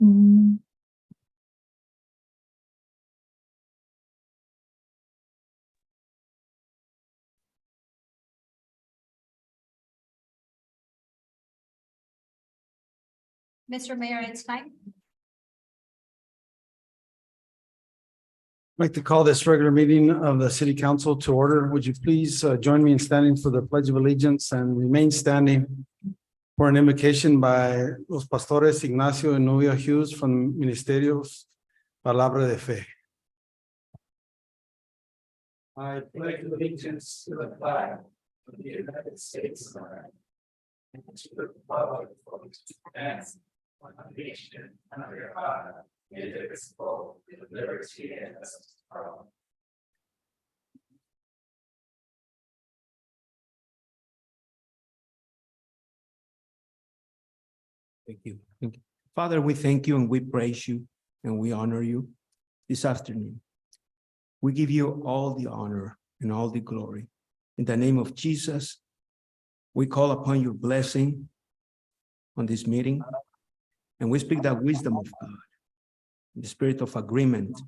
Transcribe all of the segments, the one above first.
Mr. Mayor, it's time. I'd like to call this regular meeting of the City Council to order. Would you please join me in standing for the Pledge of Allegiance and remain standing for an invocation by Los Pastores Ignacio and Nubia Hughes from Ministerios Palabra de Fe. I pledge allegiance to the flag of the United States of America and to the republic for which it stands, one nation under God, indivisible, with liberty and justice for all. Thank you. Thank you. Father, we thank you and we praise you and we honor you this afternoon. We give you all the honor and all the glory. In the name of Jesus, we call upon your blessing on this meeting, and we speak that wisdom of God, the spirit of agreement.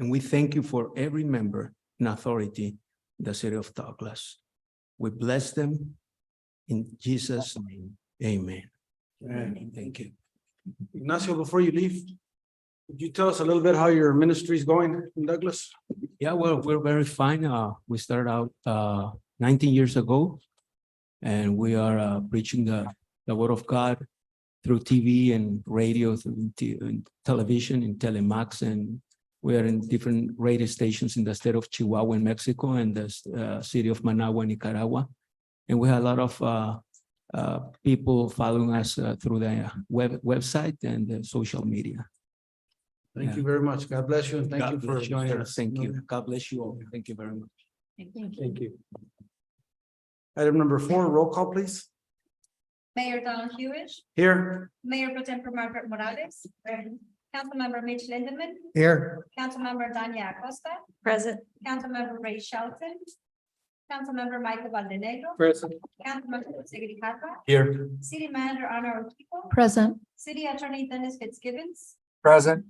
And we thank you for every member and authority in the city of Douglas. We bless them in Jesus' name. Amen. Thank you. Ignacio, before you leave, could you tell us a little bit how your ministry is going in Douglas? Yeah, well, we're very fine. We started out 19 years ago, and we are preaching the word of God through TV and radio, through and television, and Telemax, and we are in different radio stations in the state of Chihuahua in Mexico and the city of Managua, Nicaragua. And we have a lot of people following us through the website and the social media. Thank you very much. God bless you and thank God you for bless you. joining us. Thank you. God bless you all. Thank you very much. Thank you. Item number 4, roll call, please. Mayor Donald Hewish, Here. Mayor Pro Tempore Margaret Morales, Councilmember Mitch Lindemann, Here. Councilmember Dania Acosta, Present. Councilmember Ray Shelton, Councilmember Michael Valdenegro, Present. Councilmember Jose Grijalva, Here. City Manager Ana Urquijo, Present. City Attorney Dennis Fitzgibbons, Present.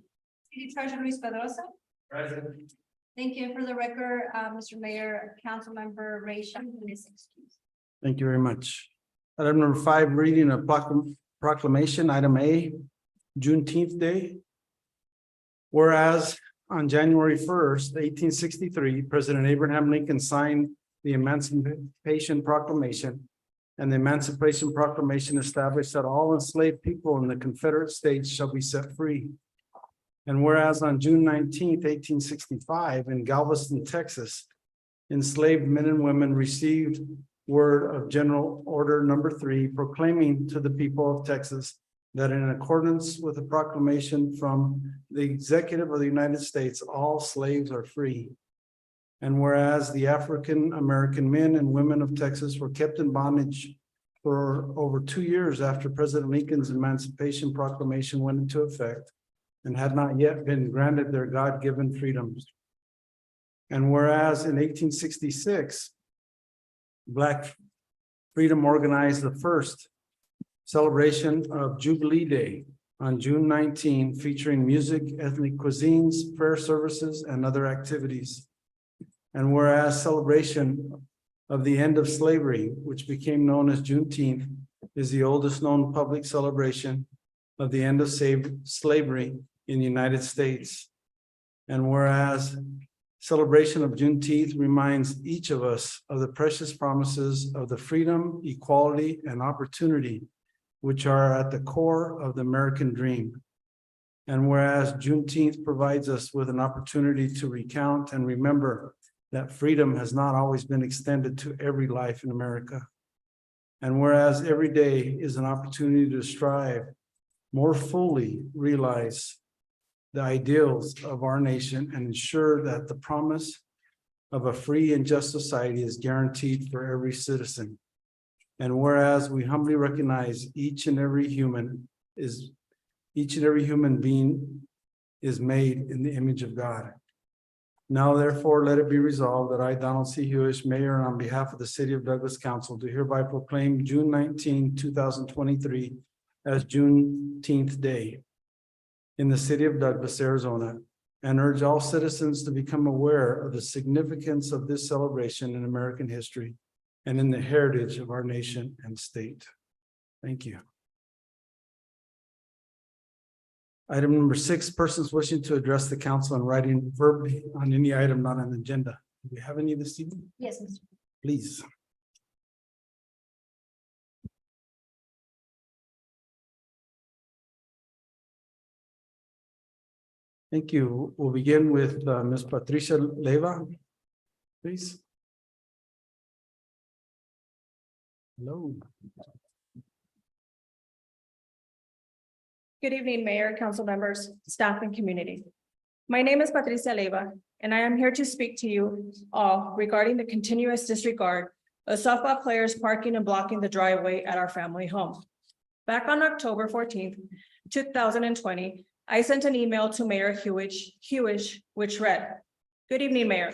City Treasurer Luis Pedrosa. Present. Thank you. For the record, Mr. Mayor, Councilmember Ray Shelton is excused. Thank you very much. Item number 5, reading a proclamation, item A, Juneteenth Day. Whereas on January 1st, 1863, President Abraham Lincoln signed the Emancipation Proclamation, and the Emancipation Proclamation established that all enslaved people in the Confederate States shall be set free. And whereas on June 19th, 1865, in Galveston, Texas, enslaved men and women received word of General Order Number 3, proclaiming to the people of Texas that in accordance with the proclamation from the Executive of the United States, all slaves are free. And whereas the African American men and women of Texas were kept in bondage for over 2 years after President Lincoln's Emancipation Proclamation went into effect, and had not yet been granted their God-given freedoms. And whereas in 1866, Black Freedom organized the first celebration of Jubilee Day on June 19, featuring music, ethnic cuisines, prayer services, and other activities. And whereas celebration of the end of slavery, which became known as Juneteenth, is the oldest known public celebration of the end of slavery in the United States. And whereas celebration of Juneteenth reminds each of us of the precious promises of the freedom, equality, and opportunity, which are at the core of the American dream. And whereas Juneteenth provides us with an opportunity to recount and remember that freedom has not always been extended to every life in America. And whereas every day is an opportunity to strive more fully realize the ideals of our nation and ensure that the promise of a free and just society is guaranteed for every citizen. And whereas we humbly recognize each and every human being is made in the image of God. Now, therefore, let it be resolved that I, Donald C. Hewish, Mayor, and on behalf of the City of Douglas Council, do hereby proclaim June 19, 2023 as Juneteenth Day, in the city of Douglas, Arizona, and urge all citizens to become aware of the significance of this celebration in American history and in the heritage of our nation and state. Thank you. Item number 6, persons wishing to address the council in writing verbally on any item not on the agenda. Do we have any this evening? Yes, Mr. Please. Thank you. We'll begin with Ms. Patricia Leyva, please. Hello. Good evening, Mayor, council members, staff, and community. My name is Patricia Leyva, and I am here to speak to you all regarding the continuous disregard of softball players parking and blocking the driveway at our family home. Back on October 14th, 2020, I sent an email to Mayor Hewish, which read, "Good evening, Mayor.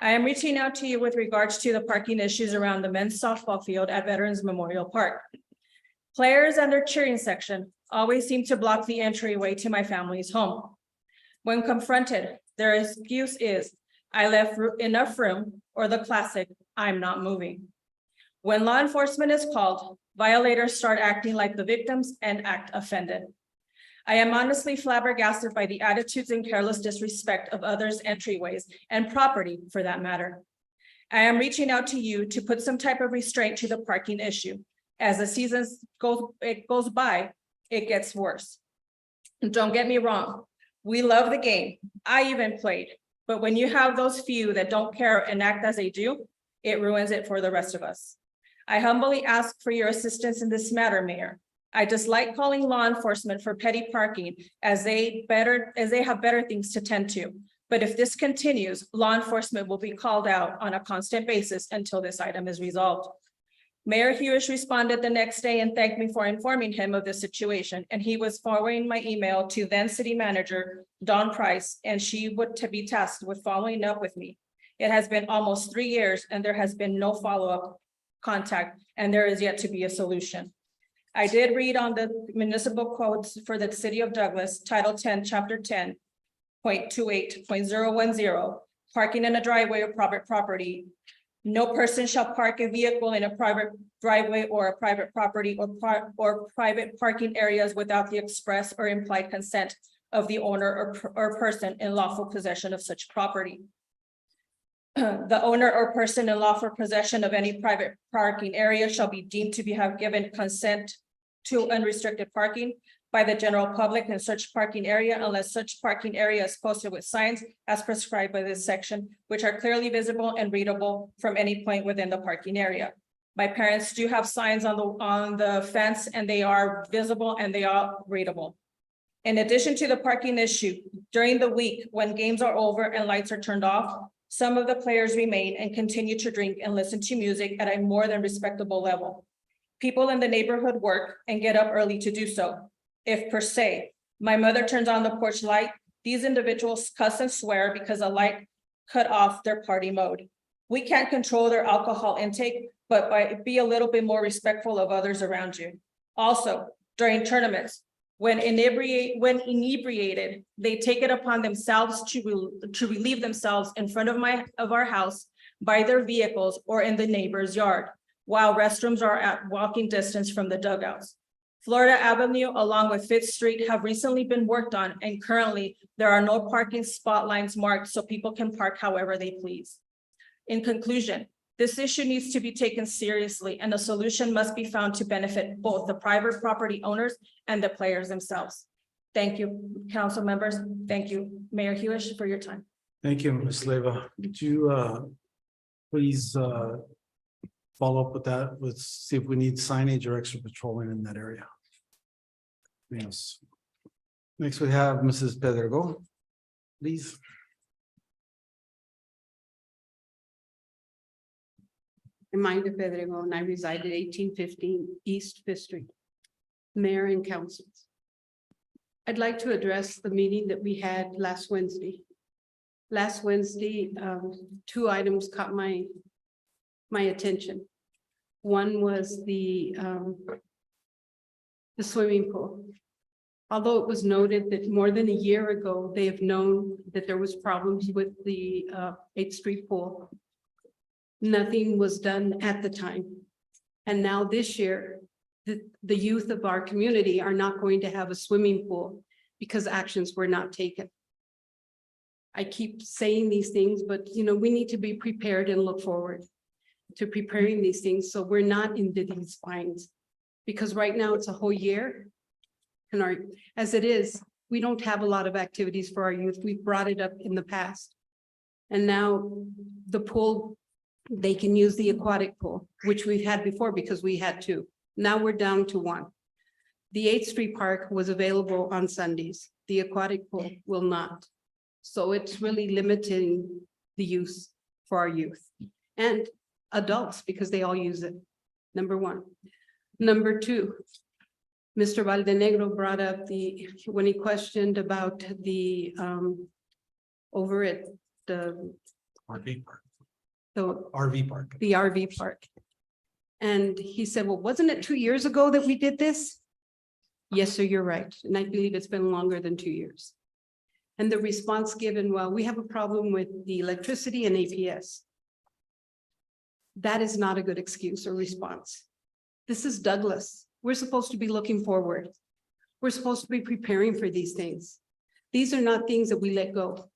I am reaching out to you with regards to the parking issues around the men's softball field at Veterans Memorial Park. Players and their cheering section always seem to block the entryway to my family's home. When confronted, their excuse is, I left enough room, or the classic, I'm not moving. When law enforcement is called, violators start acting like the victims and act offended. I am honestly flabbergasted by the attitudes and careless disrespect of others' entryways and property for that matter. I am reaching out to you to put some type of restraint to the parking issue. As the seasons goes by, it gets worse. And don't get me wrong, we love the game. I even played, but when you have those few that don't care and act as they do, it ruins it for the rest of us. I humbly ask for your assistance in this matter, Mayor. I dislike calling law enforcement for petty parking as they have better things to tend to. But if this continues, law enforcement will be called out on a constant basis until this item is resolved. Mayor Hewish responded the next day and thanked me for informing him of the situation, and he was forwarding my email to then city manager Dawn Price, and she would to be tasked with following up with me. It has been almost 3 years and there has been no follow-up contact, and there is yet to be a solution. I did read on the municipal codes for the city of Douglas, Title 10, Chapter 10.28.010, parking in a driveway or private property. No person shall park a vehicle in a private driveway or a private property or private parking areas without the express or implied consent of the owner or person in lawful possession of such property. The owner or person in lawful possession of any private parking area shall be deemed to have given consent to unrestricted parking by the general public in such parking area unless such parking area is posted with signs as prescribed by this section, which are clearly visible and readable from any point within the parking area. My parents do have signs on the fence, and they are visible and they are readable. In addition to the parking issue, during the week when games are over and lights are turned off, some of the players remain and continue to drink and listen to music at a more than respectable level. People in the neighborhood work and get up early to do so. If per se, my mother turns on the porch light, these individuals cuss and swear because a light cut off their party mode. We can't control their alcohol intake, but be a little bit more respectful of others around you. Also, during tournaments, when inebriated, they take it upon themselves to relieve themselves in front of our house by their vehicles or in the neighbor's yard, while restrooms are at walking distance from the dugouts. Florida Avenue, along with Fifth Street, have recently been worked on, and currently there are no parking spot lines marked so people can park however they please. In conclusion, this issue needs to be taken seriously, and a solution must be found to benefit both the private property owners and the players themselves. Thank you, council members. Thank you, Mayor Hewish, for your time. Thank you, Ms. Leyva. Would you please follow up with that? Let's see if we need signage or extra patrolling in that area. Yes. Next, we have Mrs. Pedrego, please. I'm Magda Pedrego, and I reside at 1815 East Fifth Street. Mayor and councils, I'd like to address the meeting that we had last Wednesday. Last Wednesday, 2 items caught my attention. One was the swimming pool. Although it was noted that more than a year ago, they have known that there was problems with the 8th Street pool. Nothing was done at the time. And now this year, the youth of our community are not going to have a swimming pool because actions were not taken. I keep saying these things, but we need to be prepared and look forward to preparing these things so we're not into these fines. Because right now it's a whole year. And as it is, we don't have a lot of activities for our youth. We've brought it up in the past. And now the pool, they can use the aquatic pool, which we've had before because we had two. Now we're down to one. The 8th Street Park was available on Sundays. The aquatic pool will not. So it's really limiting the use for our youth and adults because they all use it. Number one. Number two, Mr. Valdenegro brought up when he questioned about the over at the RV park. the RV park. the RV park. And he said, well, wasn't it 2 years ago that we did this? Yes, sir, you're right. And I believe it's been longer than 2 years. And the response given, well, we have a problem with the electricity and APS. That is not a good excuse or response. This is Douglas. We're supposed to be looking forward. We're supposed to be preparing for these things. These are not things that we let go.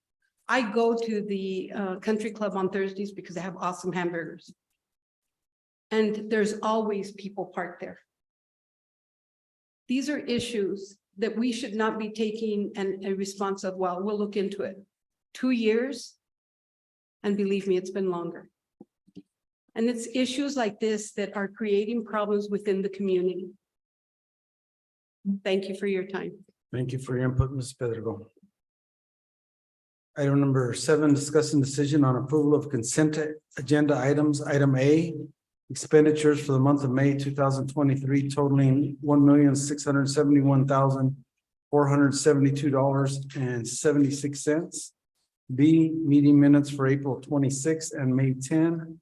I go to the country club on Thursdays because they have awesome hamburgers. And there's always people parked there. These are issues that we should not be taking a response of, well, we'll look into it. 2 years. And believe me, it's been longer. And it's issues like this that are creating problems within the community. Thank you for your time. Thank you for your input, Ms. Pedrego. Item number 7, discussing decision on approval of consent agenda items. Item A, expenditures for the month of May 2023 totaling $1,671,472.76. B, meeting minutes for April 26 and May 10,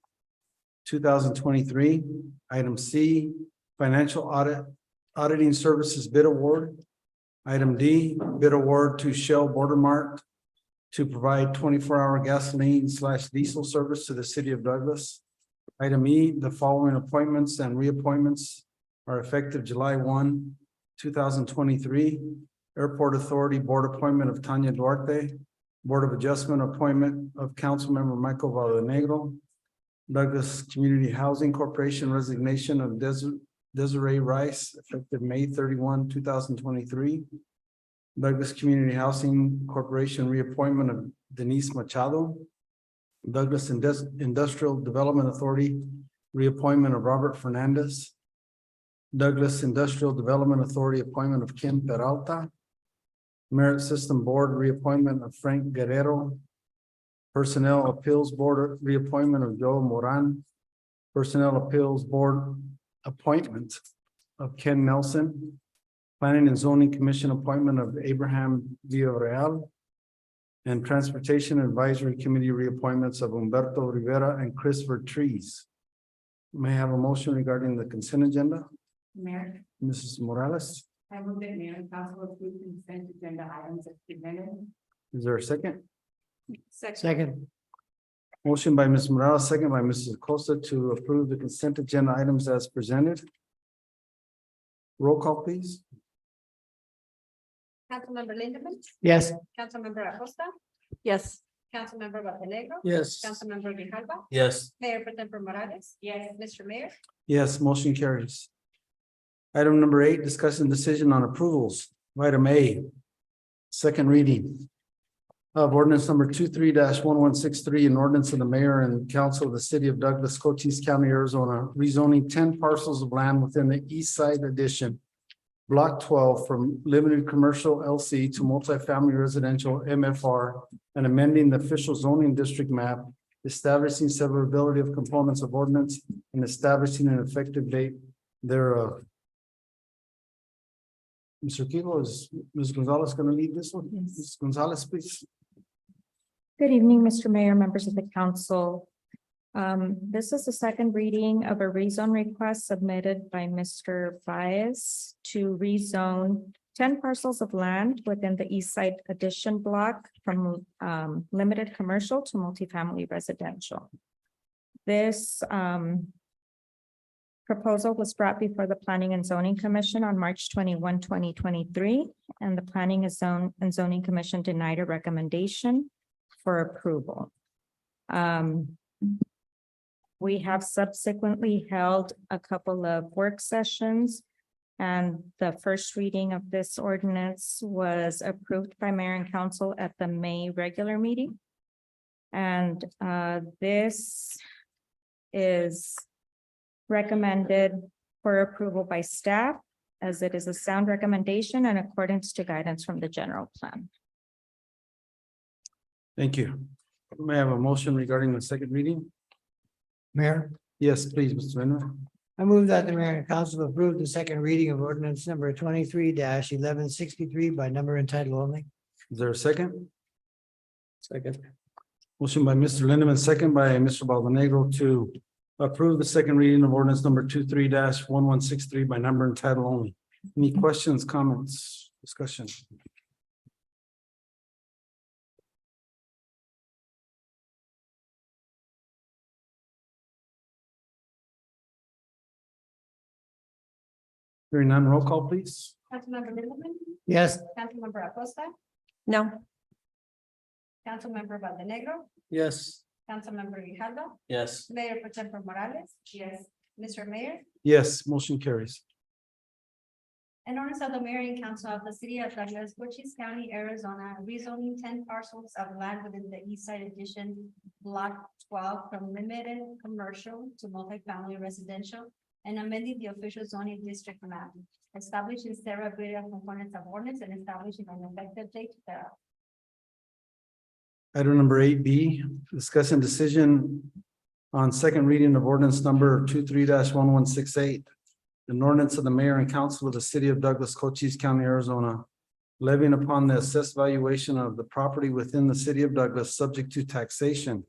2023. Item C, financial auditing services bid award. Item D, bid award to Shell Border Mart to provide 24-hour gasoline/diesel service to the city of Douglas. Item E, the following appointments and reappointments are effective July 1, 2023. Airport Authority Board appointment of Tanya Duarte. Board of Adjustment appointment of Councilmember Michael Valdenegro. Douglas Community Housing Corporation resignation of Desiree Rice effective May 31, 2023. Douglas Community Housing Corporation reappointment of Denise Machado. Douglas Industrial Development Authority reappointment of Robert Fernandez. Douglas Industrial Development Authority appointment of Kim Peralta. Merit System Board reappointment of Frank Guerrero. Personnel Appeals Board reappointment of Joe Moran. Personnel Appeals Board appointment of Ken Nelson. Planning and Zoning Commission appointment of Abraham Villarreal. And Transportation Advisory Committee reappointments of Humberto Rivera and Christopher Trees. May I have a motion regarding the consent agenda? Mayor, Mrs. Morales, I move that mayor and council approve consent agenda items as presented. is there a second? Second. Motion by Ms. Morales, second by Mrs. Acosta to approve the consent agenda items as presented. Roll call, please. Councilmember Lindemann, Yes. Councilmember Acosta, Yes. Councilmember Valdenegro. Yes. Councilmember Grijalva, Yes. Mayor Pro Tempore Morales. Yes. Mr. Mayor, Yes, motion carries. Item number 8, discussing decision on approvals. Item A, second reading of ordinance number 23-1163, an ordinance of the mayor and council of the city of Douglas, Cochise County, Arizona, rezoning 10 parcels of land within the East Side Addition, Block 12 from limited commercial LC to multifamily residential MFR, and amending the official zoning district map, establishing severability of components of ordinance and establishing an effective date thereof. Mr. Kilo, is Ms. Gonzalez going to lead this one? Yes. Ms. Gonzalez, please. Good evening, Mr. Mayor, members of the council. This is the second reading of a rezone request submitted by Mr. Baez to rezone 10 parcels of land within the East Side Addition block from limited commercial to multifamily residential. This proposal was brought before the Planning and Zoning Commission on March 21, 2023, and the Planning and Zoning Commission denied a recommendation for approval. We have subsequently held a couple of work sessions, and the first reading of this ordinance was approved by Mayor and Council at the May regular meeting. And this is recommended for approval by staff, as it is a sound recommendation in accordance to guidance from the general plan. Thank you. May I have a motion regarding the second reading? Mayor, Yes, please, Mr. Renner. I move that the mayor and council approve the second reading of ordinance number 23-1163 by number and title only. Is there a second? Second. Motion by Mr. Lindeman, second by Mr. Bolanegro to approve the second reading of ordinance number 23-1163 by number and title only. Any questions, comments, discussion? Hearing none, roll call, please. Councilmember Lindemann, Yes. Councilmember Acosta, No. Councilmember Valdenegro, Yes. Councilmember Grijalva, Yes. Mayor Pro Tempore Morales. Yes. Mr. Mayor, Yes, motion carries. an ordinance of the mayor and council of the city of Douglas, Cochise County, Arizona, rezoning 10 parcels of land within the East Side Addition Block 12 from limited commercial to multifamily residential and amending the official zoning district map, establishing severability of components of ordinance and establishing an effective date thereof. Item number 8B, discussion decision on second reading of ordinance number 23-1168. An ordinance of the mayor and council of the city of Douglas, Cochise County, Arizona, levying upon the assessed valuation of the property within the city of Douglas, subject to taxation,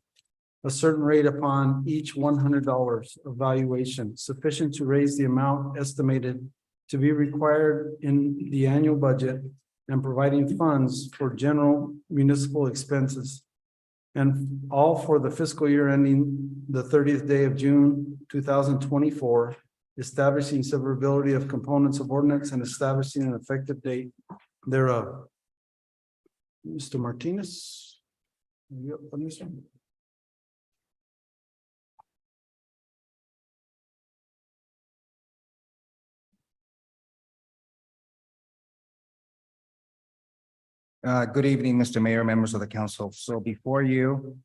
a certain rate upon each $100 of valuation sufficient to raise the amount estimated to be required in the annual budget and providing funds for general municipal expenses. And all for the fiscal year ending the 30th day of June 2024, establishing severability of components of ordinance and establishing an effective date thereof. Mr. Martinez? Are you up on this one? Good evening, Mr. Mayor, members of the council. So before you,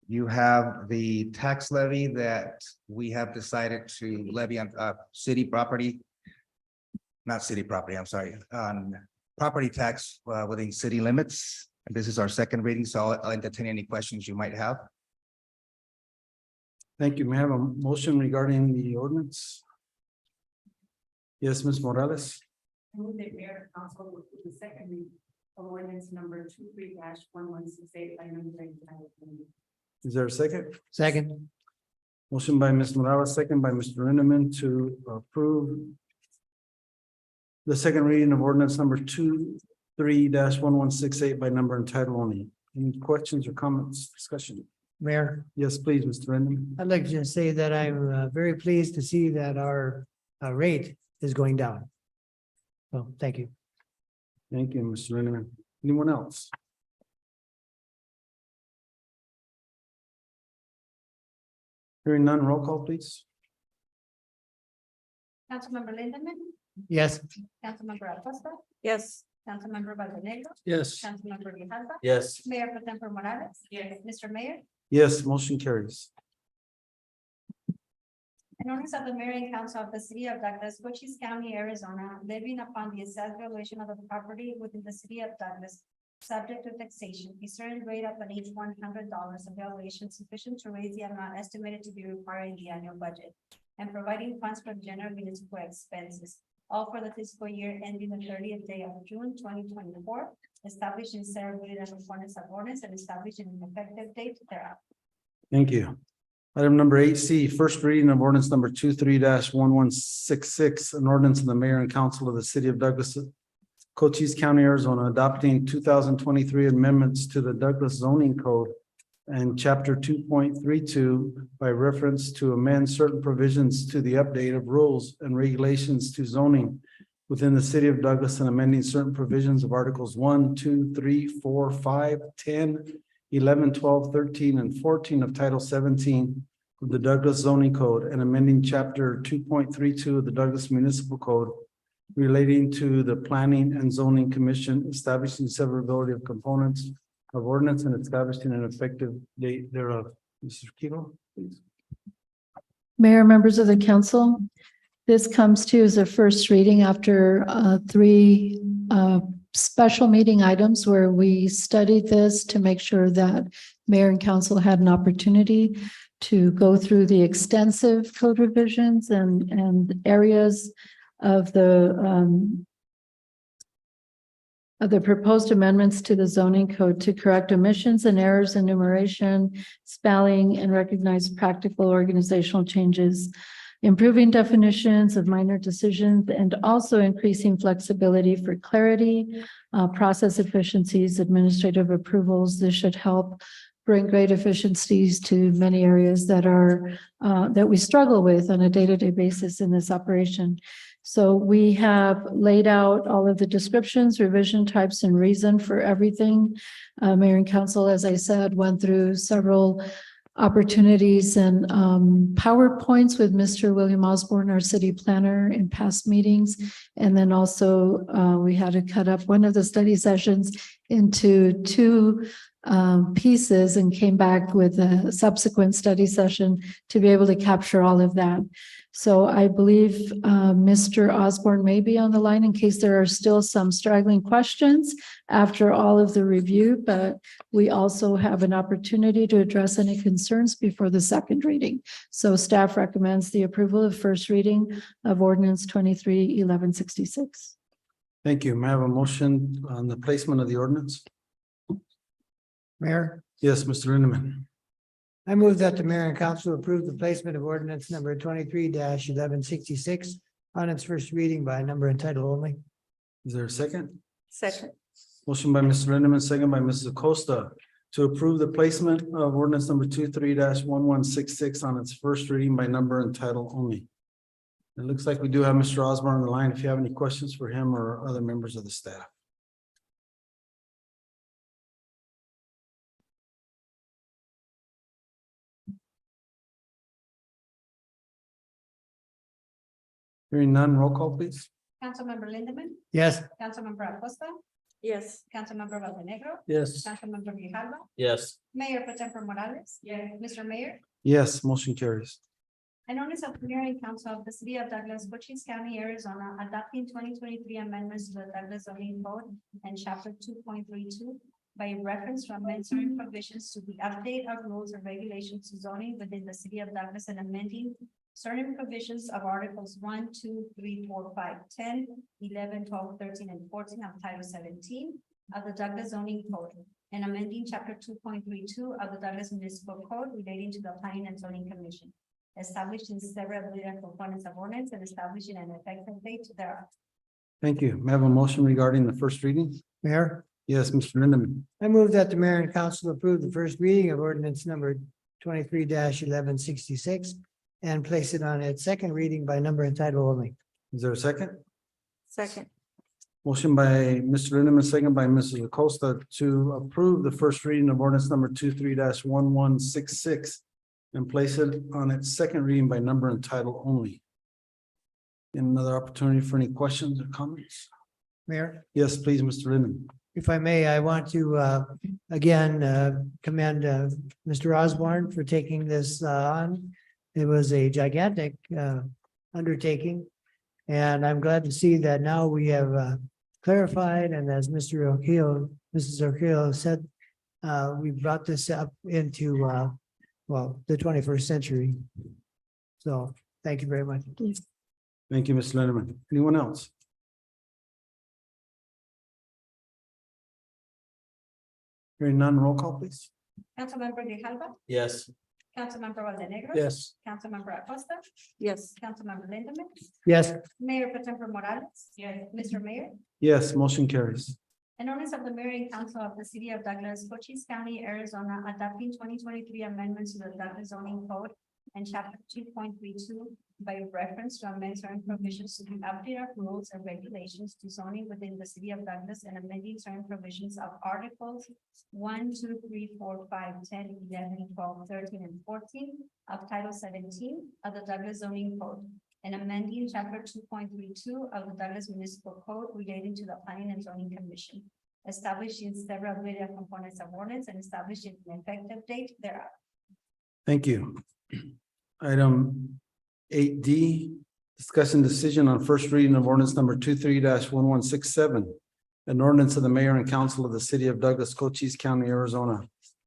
you have the tax levy that we have decided to levy on city property. Not city property, I'm sorry, on property tax within city limits. And this is our second reading, so I'll entertain any questions you might have. Thank you. May I have a motion regarding the ordinance? Yes, Ms. Morales. Move that mayor and council will approve the second reading of ordinance number 23-1168 by number and title only. Is there a second? Second. Motion by Ms. Morales, second by Mr. Lindeman to approve the second reading of ordinance number 23-1168 by number and title only. Any questions or comments, discussion? Mayor, Yes, please, Mr. Lindeman. I'd like to just say that I'm very pleased to see that our rate is going down. So, thank you. Thank you, Mr. Lindeman. Anyone else? Hearing none, roll call, please. Councilmember Lindeman, Yes. Councilmember Acosta, Yes. Councilmember Valdenegro, Yes. Councilmember Grijalva, Yes. Mayor Pro Tempore Morales. Yes. Mr. Mayor, Yes, motion carries. an ordinance of the mayor and council of the city of Douglas, Cochise County, Arizona, levying upon the assessed valuation of the property within the city of Douglas, subject to taxation, a certain rate upon each $100 of valuation sufficient to raise the amount estimated to be required in the annual budget, and providing funds for general municipal expenses, all for the fiscal year ending the 30th day of June 2024, establishing severability of components of ordinance and establishing an effective date thereof. Thank you. Item number 8C, first reading of ordinance number 23-1166, an ordinance of the mayor and council of the city of Douglas, Cochise County, Arizona, adopting 2023 amendments to the Douglas zoning code and chapter 2.32 by reference to amend certain provisions to the update of rules and regulations to zoning within the city of Douglas and amending certain provisions of articles 1, 2, 3, 4, 5, 10, 11, 12, 13, and 14 of Title 17 of the Douglas zoning code and amending chapter 2.32 of the Douglas municipal code relating to the planning and zoning commission, establishing severability of components of ordinance and establishing an effective date thereof. Mr. Kilo, please. Mayor, members of the council, this comes to you as a first reading after three special meeting items where we studied this to make sure that mayor and council had an opportunity to go through the extensive code revisions and areas of the proposed amendments to the zoning code to correct omissions and errors in enumeration, spelling, and recognize practical organizational changes, improving definitions of minor decisions, and also increasing flexibility for clarity, process efficiencies, administrative approvals. This should help bring great efficiencies to many areas that we struggle with on a day-to-day basis in this operation. So we have laid out all of the descriptions, revision types, and reason for everything. Mayor and council, as I said, went through several opportunities and PowerPoints with Mr. William Osborne, our city planner, in past meetings. And then also we had to cut up one of the study sessions into two pieces and came back with a subsequent study session to be able to capture all of that. So I believe Mr. Osborne may be on the line in case there are still some straggling questions after all of the review, but we also have an opportunity to address any concerns before the second reading. So staff recommends the approval of first reading of ordinance 23-1166. Thank you. May I have a motion on the placement of the ordinance? Mayor, Yes, Mr. Lindeman. I move that the mayor and council approve the placement of ordinance number 23-1166 on its first reading by number and title only. Is there a second? Second. Motion by Mr. Lindeman, second by Mrs. Acosta to approve the placement of ordinance number 23-1166 on its first reading by number and title only. It looks like we do have Mr. Osborne on the line. If you have any questions for him or other members of the staff. Hearing none, roll call, please. Councilmember Lindeman, Yes. Councilmember Acosta, Yes. Councilmember Montenegro, Yes. Councilmember Grijalva, Yes. Mayor Pro Tempore Morales. Yes. Mr. Mayor, Yes, motion carries. an ordinance of the mayor and council of the city of Douglas, Cochise County, Arizona, adopting 2023 amendments to the Douglas zoning code and chapter 2.32 by reference to amend certain provisions to the update of rules and regulations to zoning within the city of Douglas and amending certain provisions of articles 1, 2, 3, 4, 5, 10, 11, 12, 13, and 14 of Title 17 of the Douglas zoning code and amending chapter 2.32 of the Douglas municipal code relating to the planning and zoning commission, establishing severability of components of ordinance and establishing an effective date thereof. Thank you. May I have a motion regarding the first reading? Mayor, Yes, Mr. Lindeman. I move that the mayor and council approve the first reading of ordinance number 23-1166 and place it on its second reading by number and title only. Is there a second? Second. Motion by Mr. Lindeman, second by Mrs. Acosta to approve the first reading of ordinance number 23-1166 and place it on its second reading by number and title only. Another opportunity for any questions or comments? Mayor, Yes, please, Mr. Lindeman. if I may, I want to again commend Mr. Osborne for taking this on. It was a gigantic undertaking. And I'm glad to see that now we have clarified, and as Mrs. Orquillo said, we brought this up into the 21st century. So thank you very much. Thank you, Mr. Lindeman. Anyone else? Hearing none, roll call, please. Councilmember Grijalva, Yes. Councilmember Valdenegro. Yes. Councilmember Acosta. Yes. Councilmember Lindemann. Yes, Mayor Pro Tempore Morales. Yes. Mr. Mayor. Yes, motion carries. An ordinance of the mayor and council of the city of Douglas, Cochise County, Arizona, adopting 2023 amendments to the Douglas zoning code and chapter 2.32 by reference to amend certain provisions to the update of rules and regulations to zoning within the city of Douglas and amending certain provisions of articles 1, 2, 3, 4, 5, 10, 11, 12, 13, and 14 of title 17 of the Douglas zoning code and amending chapter 2.32 of the Douglas Municipal Code relating to the Planning and Zoning Commission, establishing several related components of ordinance and establishing an effective date thereof. Thank you. Item 8D, discussion decision on first reading of ordinance number 23-1167. An ordinance of the mayor and council of the city of Douglas, Cochise County, Arizona,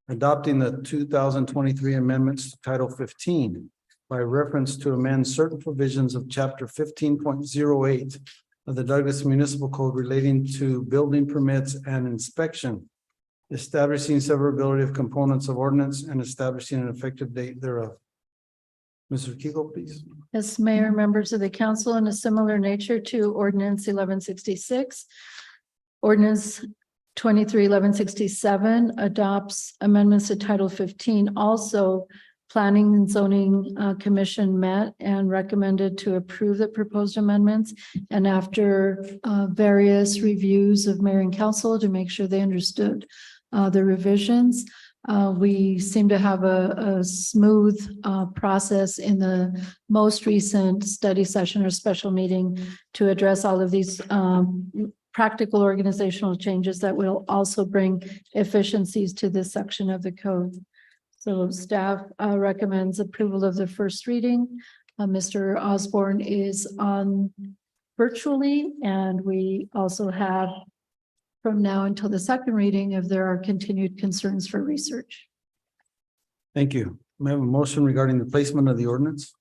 adopting the 2023 amendments to Title 15 by reference to amend certain provisions of chapter 15.08 of the Douglas Municipal Code relating to building permits and inspection, establishing severability of components of ordinance and establishing an effective date thereof. Mr. Kiko, please. Yes, Mayor, members of the council, in a similar nature to ordinance 1166. Ordinance 23-1167 adopts amendments to Title 15. Also, Planning and Zoning Commission met and recommended to approve the proposed amendments. And after various reviews of mayor and council to make sure they understood the revisions, we seem to have a smooth process in the most recent study session or special meeting to address all of these practical organizational changes that will also bring efficiencies to this section of the code. So staff recommends approval of the first reading. Mr. Osborne is on virtually, and we also have from now until the second reading if there are continued concerns for research. Thank you. May I have a motion regarding the placement of the ordinance?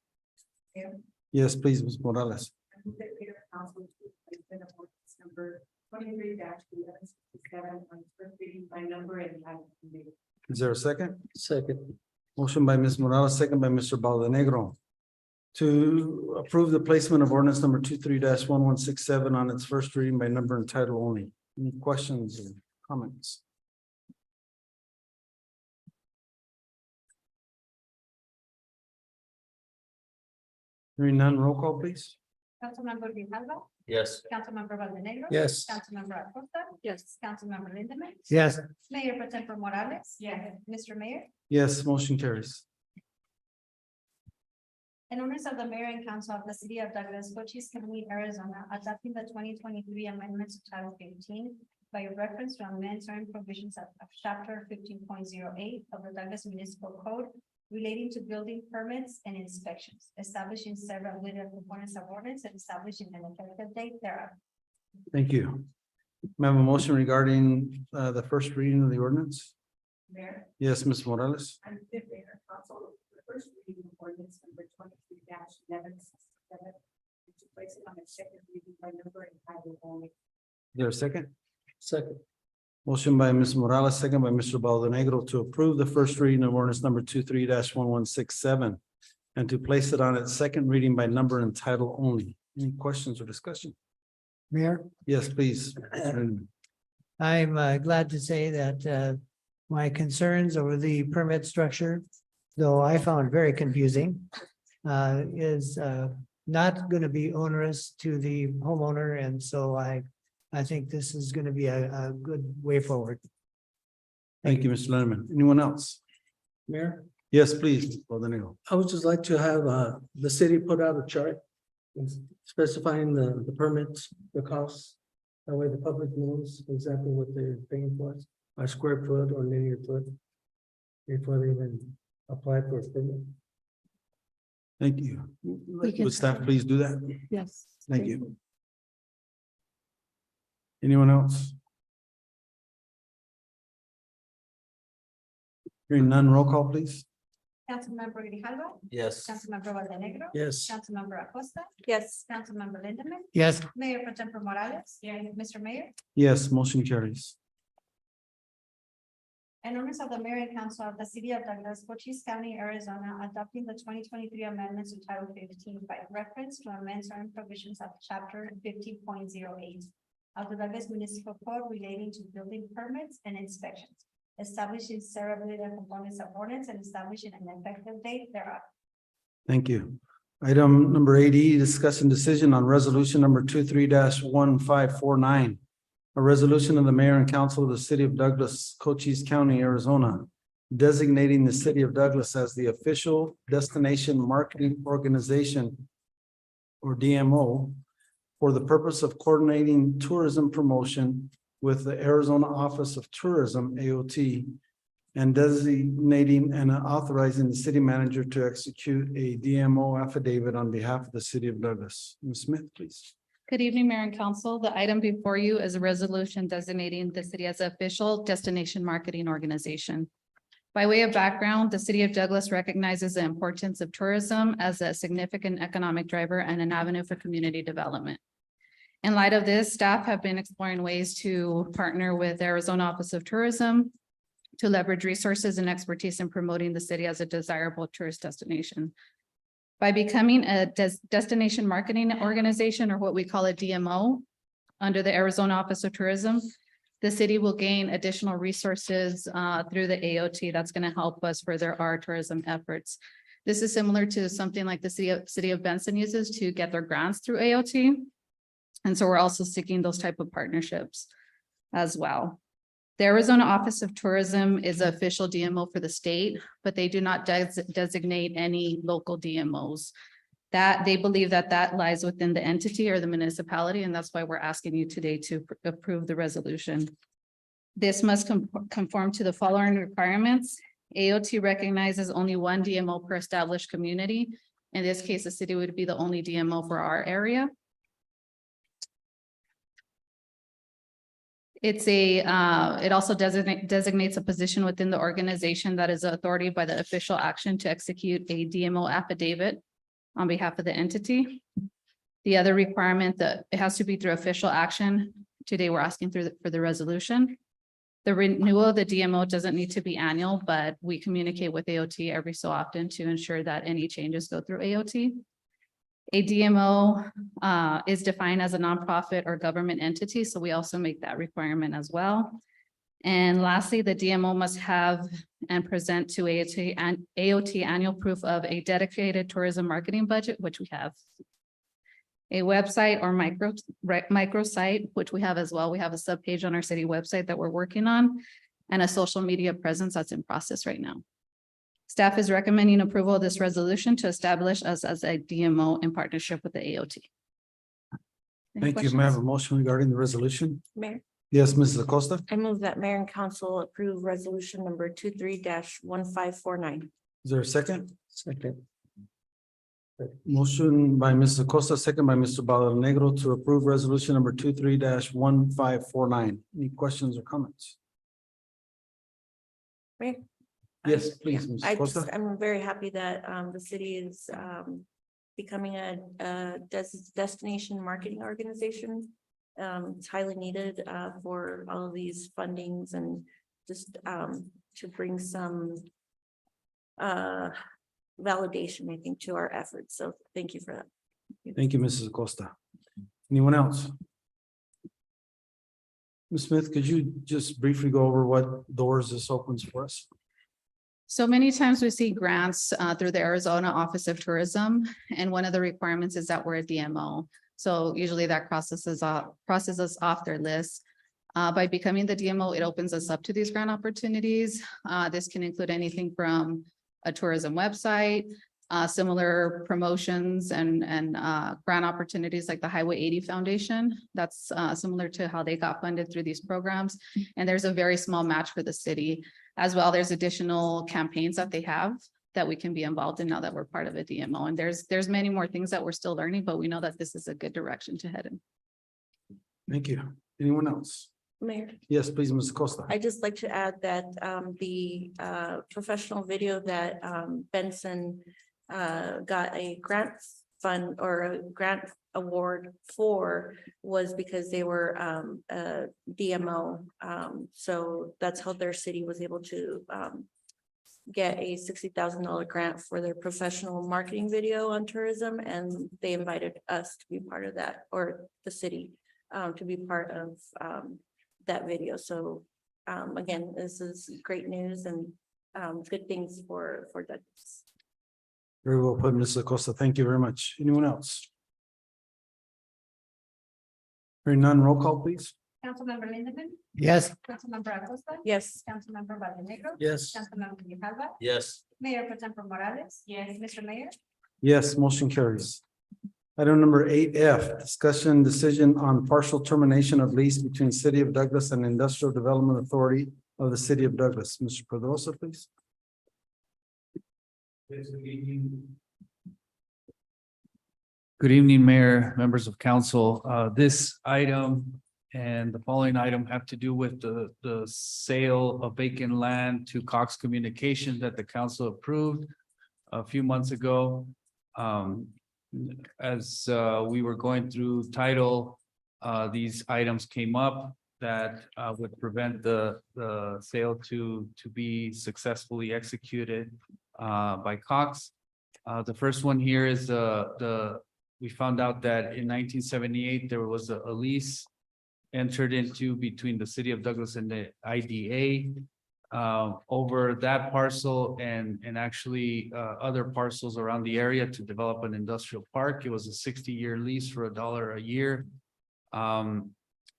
Yeah. Yes, please, Ms. Morales. I move that mayor and council approve the placement of ordinance number 23-1167 on first reading by number and title only. Is there a second? second, Motion by Ms. Morales, second by Mr. Valdenegro. To approve the placement of ordinance number 23-1167 on its first reading by number and title only. Any questions or comments? Hearing none, roll call, please. Councilmember Grijalva. Yes. Councilmember Valdenegro. Yes. Councilmember Acosta. Yes. Councilmember Lindemann. yes, Mayor Pro Tempore Morales. Yes. Mr. Mayor. Yes, motion carries. An ordinance of the mayor and council of the city of Douglas, Cochise County, Arizona, adopting the 2023 amendments to Title 15 by reference to amend certain provisions of chapter 15.08 of the Douglas Municipal Code relating to building permits and inspections, establishing several related components of ordinance and establishing an effective date thereof. Thank you. May I have a motion regarding the first reading of the ordinance? Mayor, Yes, Ms. Morales. I move that mayor and council approve the first reading of ordinance number 23-1167 and to place it on its second reading by number and title only. Is there a second? second, Motion by Ms. Morales, second by Mr. Valdenegro to approve the first reading of ordinance number 23-1167 and to place it on its second reading by number and title only. Any questions or discussion? Mayor. Yes, please. I'm glad to say that my concerns over the permit structure, though I found very confusing, is not going to be onerous to the homeowner, and so I think this is going to be a good way forward. Thank you, Mr. Lennon. Anyone else? Mayor, Yes, please, Valdenegro. I would just like to have the city put out a chart specifying the permits, the costs. That way the public knows exactly what they're paying for, by square foot or linear foot, before they even apply for a permit. Thank you. can- Would staff please do that? Yes. Thank you. Anyone else? Hearing none, roll call, please. Councilmember Grijalva. Yes. Councilmember Valdenegro. Yes. Councilmember Acosta. Yes. Councilmember Lindemann. Yes, Mayor Pro Tempore Morales. Mr. Mayor. Yes, motion carries. An ordinance of the mayor and council of the city of Douglas, Cochise County, Arizona, adopting the 2023 amendments to Title 15 by reference to amend certain provisions of chapter 50.08 of the Douglas Municipal Code relating to building permits and inspections, establishing severability of components of ordinance and establishing an effective date thereof. Thank you. Item number 80, discussion decision on resolution number 23-1549. A resolution of the mayor and council of the city of Douglas, Cochise County, Arizona, designating the city of Douglas as the official destination marketing organization, or DMO, for the purpose of coordinating tourism promotion with the Arizona Office of Tourism, AOT, and designating and authorizing the city manager to execute a DMO affidavit on behalf of the city of Douglas. Ms. Smith, please. Good evening, Mayor and Council. The item before you is a resolution designating the city as an official destination marketing organization. By way of background, the city of Douglas recognizes the importance of tourism as a significant economic driver and an avenue for community development. In light of this, staff have been exploring ways to partner with Arizona Office of Tourism to leverage resources and expertise in promoting the city as a desirable tourist destination. By becoming a destination marketing organization, or what we call a DMO, under the Arizona Office of Tourism, the city will gain additional resources through the AOT that's going to help us further our tourism efforts. This is similar to something like the city of Benson uses to get their grants through AOT. And so we're also seeking those type of partnerships as well. The Arizona Office of Tourism is the official DMO for the state, but they do not designate any local DMOs. That they believe that lies within the entity or the municipality, and that's why we're asking you today to approve the resolution. This must conform to the following requirements. AOT recognizes only one DMO per established community. In this case, the city would be the only DMO for our area. It also designates a position within the organization that is authority by the official action to execute a DMO affidavit on behalf of the entity. The other requirement that it has to be through official action. Today, we're asking for the resolution. The renewal of the DMO doesn't need to be annual, but we communicate with AOT every so often to ensure that any changes go through AOT. A DMO is defined as a nonprofit or government entity, so we also make that requirement as well. And lastly, the DMO must have and present to AOT annual proof of a dedicated tourism marketing budget, which we have. A website or microsite, which we have as well. We have a subpage on our city website that we're working on, and a social media presence that's in process right now. Staff is recommending approval of this resolution to establish us as a DMO in partnership with the AOT. Any Thank you. May I have a questions? motion regarding the resolution? Mayor, Yes, Mrs. Acosta. I move that mayor and council approve resolution number 23-1549. Is there a second? Second. Motion by Mrs. Acosta, second by Mr. Bonaventura to approve resolution number 23-1549. Any questions or comments? Mayor? Yes, please, Mrs. I Acosta. I'm very happy that the city is becoming a destination marketing organization. It's highly needed for all of these fundings and just to bring some validation, I think, to our efforts. So thank you for that. Thank you, Mrs. Acosta. Anyone else? Ms. Smith, could you just briefly go over what doors this opens for us? So many times we see grants through the Arizona Office of Tourism, and one of the requirements is that we're a DMO. So usually that crosses us off their list. By becoming the DMO, it opens us up to these grant opportunities. This can include anything from a tourism website, similar promotions and grant opportunities like the Highway 80 Foundation. That's similar to how they got funded through these programs. And there's a very small match for the city. As well, there's additional campaigns that they have that we can be involved in now that we're part of a DMO. And there's many more things that we're still learning, but we know that this is a good direction to head in. Thank you. Anyone else? Mayor, Yes, please, Ms. Costa. I'd just like to add that the professional video that Benson got a grant fund or a grant award for was because they were a DMO. So that's how their city was able to get a $60,000 grant for their professional marketing video on tourism, and they invited us to be part of that, or the city to be part of that video. So again, this is great news and good things for Douglas. Very well put, Mrs. Acosta. Thank you very much. Anyone else? Hearing none, roll call, please. Councilmember Lindemann, Yes. Councilmember Acosta. Yes. Councilmember Valdenegro. Yes. Councilmember Grijalva, Yes. Mayor Pro Tempore Morales. Yes. Mr. Mayor. Yes, motion carries. Item number 8F, discussion decision on partial termination of lease between City of Douglas and Industrial Development Authority of the City of Douglas. Mr. Pedrosa, please. Good evening, Mayor, members of council. This item and the following item have to do with the sale of vacant land to Cox Communications that the council approved a few months ago. As we were going through title, these items came up that would prevent the sale to be successfully executed by Cox. The first one here is we found out that in 1978, there was a lease entered into between the City of Douglas and the IDA over that parcel and actually other parcels around the area to develop an industrial park. It was a 60-year lease for $1 a year.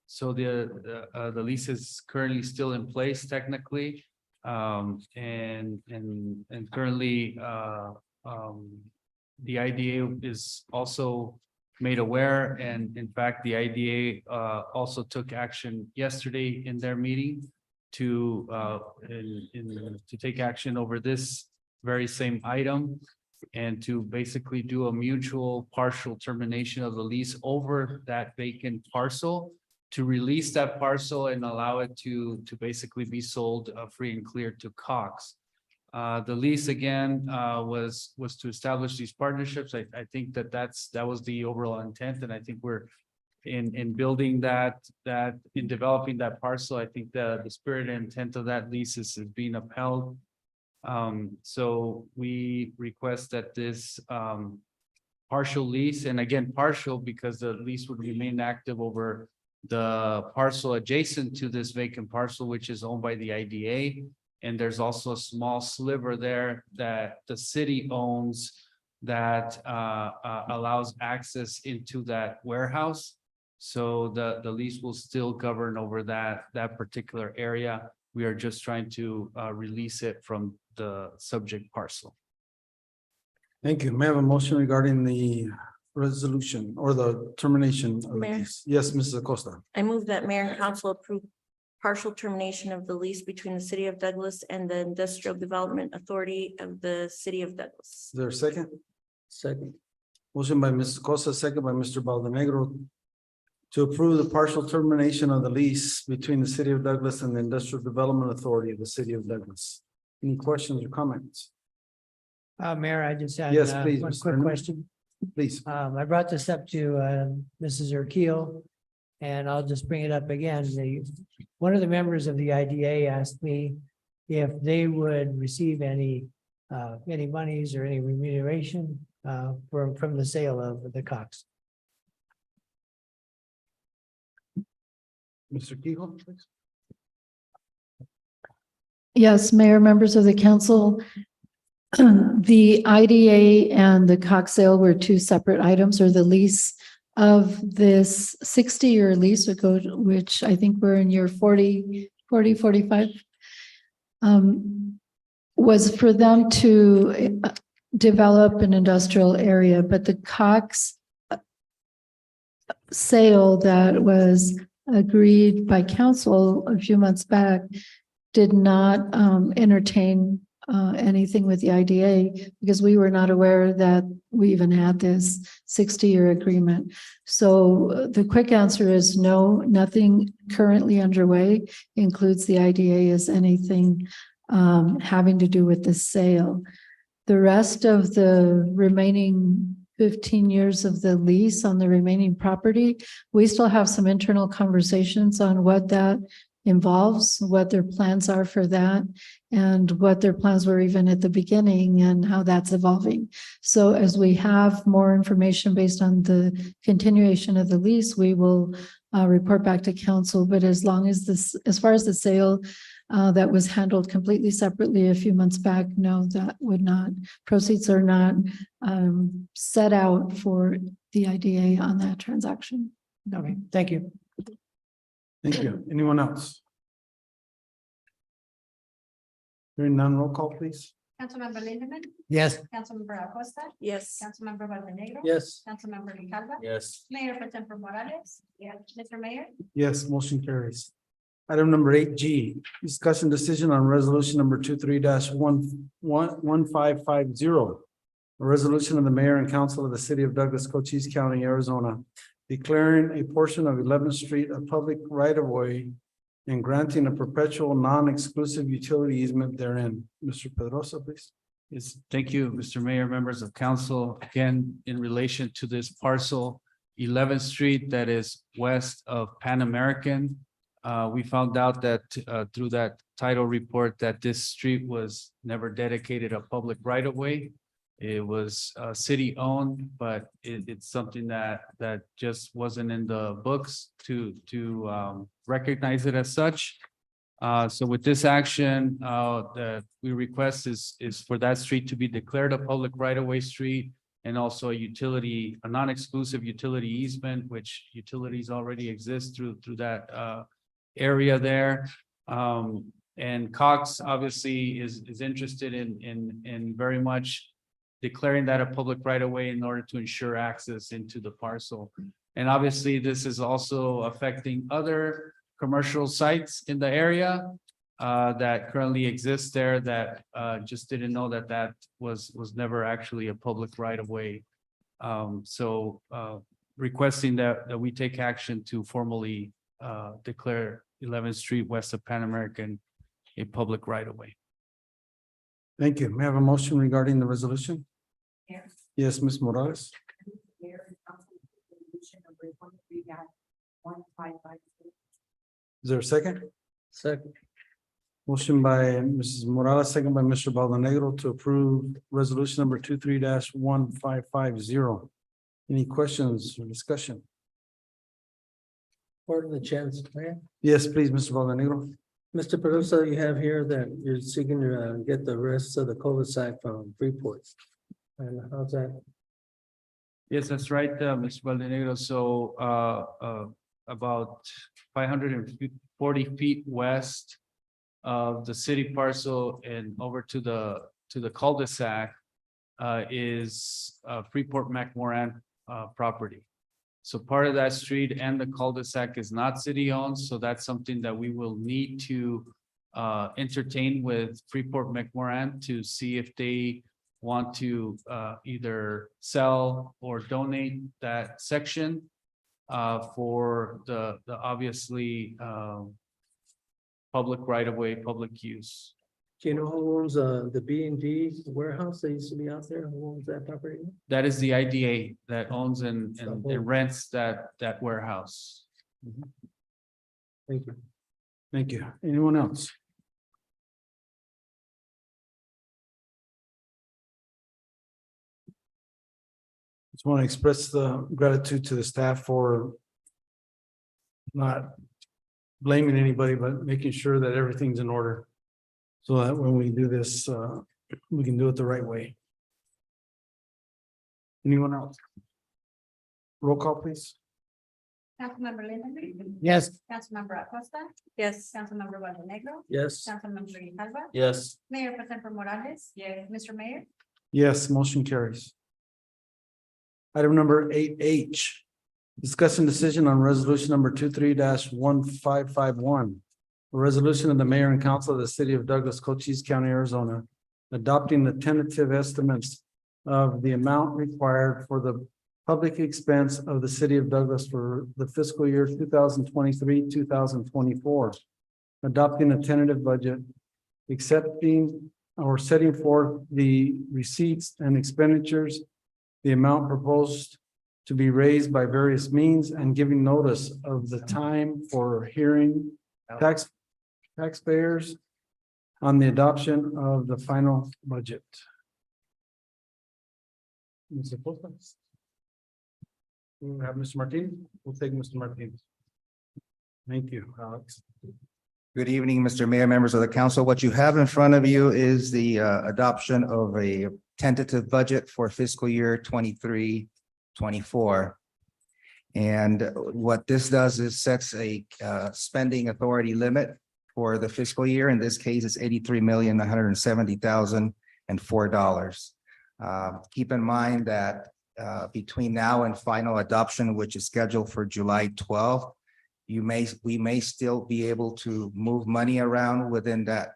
So the lease is currently still in place technically. And currently the IDA is also made aware, and in fact, the IDA also took action yesterday in their meeting to take action over this very same item and to basically do a mutual partial termination of the lease over that vacant parcel, to release that parcel and allow it to basically be sold free and clear to Cox. The lease again was to establish these partnerships. I think that was the overall intent, and I think we're in building that in developing that parcel. I think the spirit and intent of that lease is being upheld. So we request that this partial lease, and again partial because the lease would remain active over the parcel adjacent to this vacant parcel, which is owned by the IDA. And there's also a small sliver there that the city owns that allows access into that warehouse. So the lease will still govern over that particular area. We are just trying to release it from the subject parcel. Thank you. May I have a motion regarding the resolution or the termination? of Mayor. lease? Yes, Mrs. Acosta. I move that mayor and council approve partial termination of the lease between the City of Douglas and the Industrial Development Authority of the City of Douglas. Is there a second? Second. Motion by Mrs. Acosta, second by Mr. Valdenegro to approve the partial termination of the lease between the City of Douglas and the Industrial Development Authority of the City of Douglas. Any questions or comments? Mayor, I just had Yes, please, one Mr. quick Herman. question. Please. I brought this up to Mrs. Urquio, and I'll just bring it up again. One of the members of the IDA asked me if they would receive any monies or any remuneration from the sale of the Cox. Mr. Kehoe, please. Yes, Mayor, members of the council. The IDA and the Cox sale were two separate items, or the lease of this 60-year lease ago, which I think we're in year 45, was for them to develop an industrial area, but the Cox sale that was agreed by council a few months back did not entertain anything with the IDA because we were not aware that we even had this 60-year agreement. So the quick answer is no, nothing currently underway includes the IDA as anything having to do with the sale. The rest of the remaining 15 years of the lease on the remaining property. We still have some internal conversations on what that involves, what their plans are for that, and what their plans were even at the beginning and how that's evolving. So as we have more information based on the continuation of the lease, we will report back to council. But as long as this, as far as the sale that was handled completely separately a few months back, no, that would not, proceeds are not set out for the IDA on that transaction. Okay, thank you. Thank you. Anyone else? Hearing none, roll call, please. Councilmember Lindemann, Yes. Councilmember Acosta, Yes. Councilmember Valdenegro. Yes. Councilmember Grijalva. Yes. Mayor Pro Tempore Morales. Yes. Mr. Mayor. Yes, motion carries. Item number 8G, discussion decision on resolution number 23-1550. A resolution of the mayor and council of the city of Douglas, Cochise County, Arizona, declaring a portion of 11th Street a public right-of-way and granting a perpetual non-exclusive utility easement therein. Mr. Pedrosa, please. Yes, thank you, Mr. Mayor, members of council. Again, in relation to this parcel, 11th Street that is west of Pan American. We found out that through that title report that this street was never dedicated a public right of way. It was city owned, but it's something that just wasn't in the books to recognize it as such. So with this action, that we request is for that street to be declared a public right of way street. And also a utility, a non-exclusive utility easement, which utilities already exist through that area there. And Cox obviously is interested in very much declaring that a public right of way in order to ensure access into the parcel. And obviously, this is also affecting other commercial sites in the area that currently exist there that just didn't know that was never actually a public right of way. So requesting that we take action to formally declare 11th Street west of Pan American a public right of way. Thank you. May I have a motion regarding the resolution? Yes. Yes, Ms. Morales. Mayor and council, resolution number 23-1550. Is there a second? Second. Motion by Mrs. Morales, second by Mr. Valdenegro to approve resolution number 23-1550. Any questions or discussion? Pardon the chance, Mayor. Yes, please, Mr. Valdenegro. Mr. Perusa, you have here that you're seeking to get the rest of the cul-de-sac from Freeport. And how's that? Yes, that's right, Mr. Valdenegro. So about 540 feet west of the city parcel and over to the cul-de-sac is Freeport McMoran property. So part of that street and the cul-de-sac is not city owned, so that's something that we will need to entertain with Freeport McMoran to see if they want to either sell or donate that section for the obviously public right of way, public use. Do you know who owns the B&D warehouse that used to be out there? Who owns that property? That is the IDA that owns and rents that warehouse. Thank you. Thank you. Anyone else? Just want to express the gratitude to the staff for not blaming anybody, but making sure that everything's in order. So that when we do this, we can do it the right way. Anyone else? Roll call, please. Councilmember Lindemann. Yes. Councilmember Acosta. Yes. Councilmember Valdenegro. Yes. Councilmember Grijalva. Yes. Mayor Pro Tempore Morales. Yes. Mr. Mayor. Yes, motion carries. Item number 8H, discussion decision on resolution number 23-1551. A resolution of the mayor and council of the city of Douglas, Cochise County, Arizona, adopting the tentative estimates of the amount required for the public expense of the city of Douglas for the fiscal year 2023-2024. Adopting a tentative budget, accepting or setting forth the receipts and expenditures, the amount proposed to be raised by various means and giving notice of the time for hearing taxpayers on the adoption of the final budget. Mr. Posta? We have Mr. Martinez. We'll take Mr. Martinez. Thank you, Alex. Good evening, Mr. Mayor, members of the council. What you have in front of you is the adoption of a tentative budget for fiscal year 23-24. And what this does is sets a spending authority limit for the fiscal year. In this case, it's $83,170,004. Keep in mind that between now and final adoption, which is scheduled for July 12th, we may still be able to move money around within that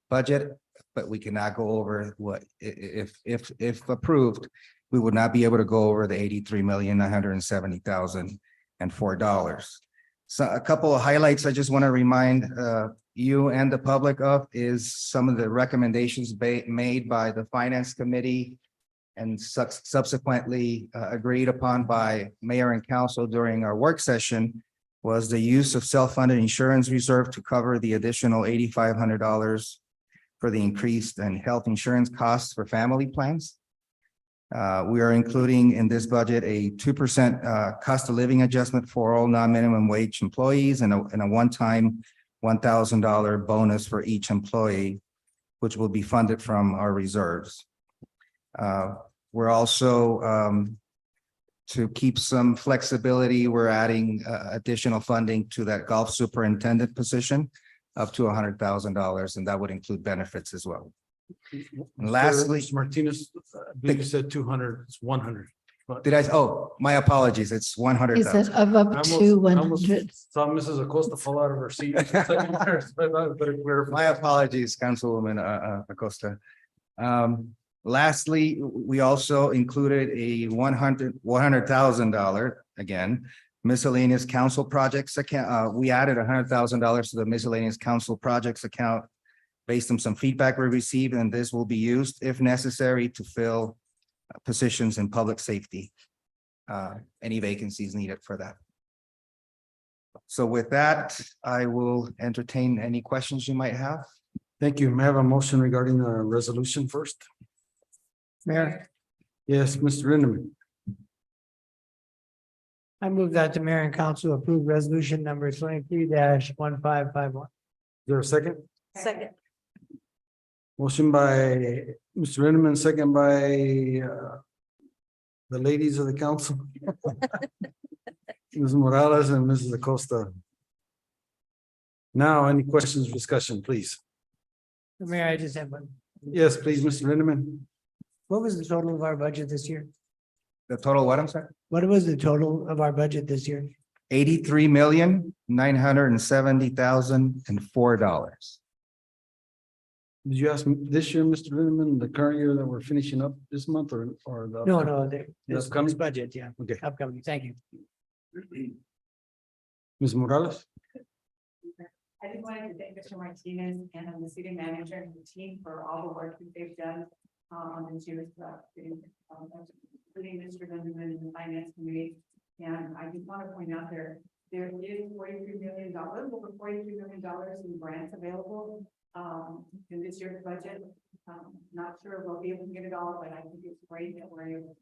budget, but we cannot go over what, if approved, we would not be able to go over the $83,970,004. So a couple of highlights I just want to remind you and the public of is some of the recommendations made by the Finance Committee and subsequently agreed upon by Mayor and Council during our work session was the use of self-funded insurance reserve to cover the additional $8,500 for the increased and health insurance costs for family plans. We are including in this budget a 2% cost of living adjustment for all non-minimum wage employees and a one-time $1,000 bonus for each employee, which will be funded from our reserves. We're also to keep some flexibility, we're adding additional funding to that golf superintendent position up to $100,000, and that would include benefits as well. And lastly, Mr. Martinez, I believe you said 200, it's 100. did I? Oh, my apologies. It's He 100,000. said of up to one hundred. Saw Mrs. Acosta fall out of her seat. My apologies, Councilwoman Acosta. Lastly, we also included a $100,000 again miscellaneous council projects account. We added $100,000 to the miscellaneous council projects account based on some feedback we received, and this will be used if necessary to fill positions in public safety. Any vacancies needed for that. So with that, I will entertain any questions you might have. Thank you. May I have a motion regarding the resolution first? Mayor, Yes, Mr. Lindeman. I move that the mayor and council approve resolution number 23-1551. Is there a second? Second. Motion by Mr. Lindeman, second by the ladies of the council. Ms. Morales and Mrs. Acosta. Now, any questions, discussion, please? Mayor, I just have one. Yes, please, Mr. Lindeman. What was the total of our budget this year? The total what, I'm sorry? What was the total of our budget this year? $83,970,004. Did you ask me this year, Mr. Lindeman, the current year that we're finishing up this month or the? No, This this budget, yeah, Okay. upcoming, thank you. Ms. Morales? I just wanted to thank Mr. Martinez and the city manager and the team for all the work that they've done on this year's, including Mr. Lindeman and the finance committee. And I just want to point out there is $43 million, over $43 million in grants available in this year's budget. Not sure we'll be able to get it all, but I think it's great that we're able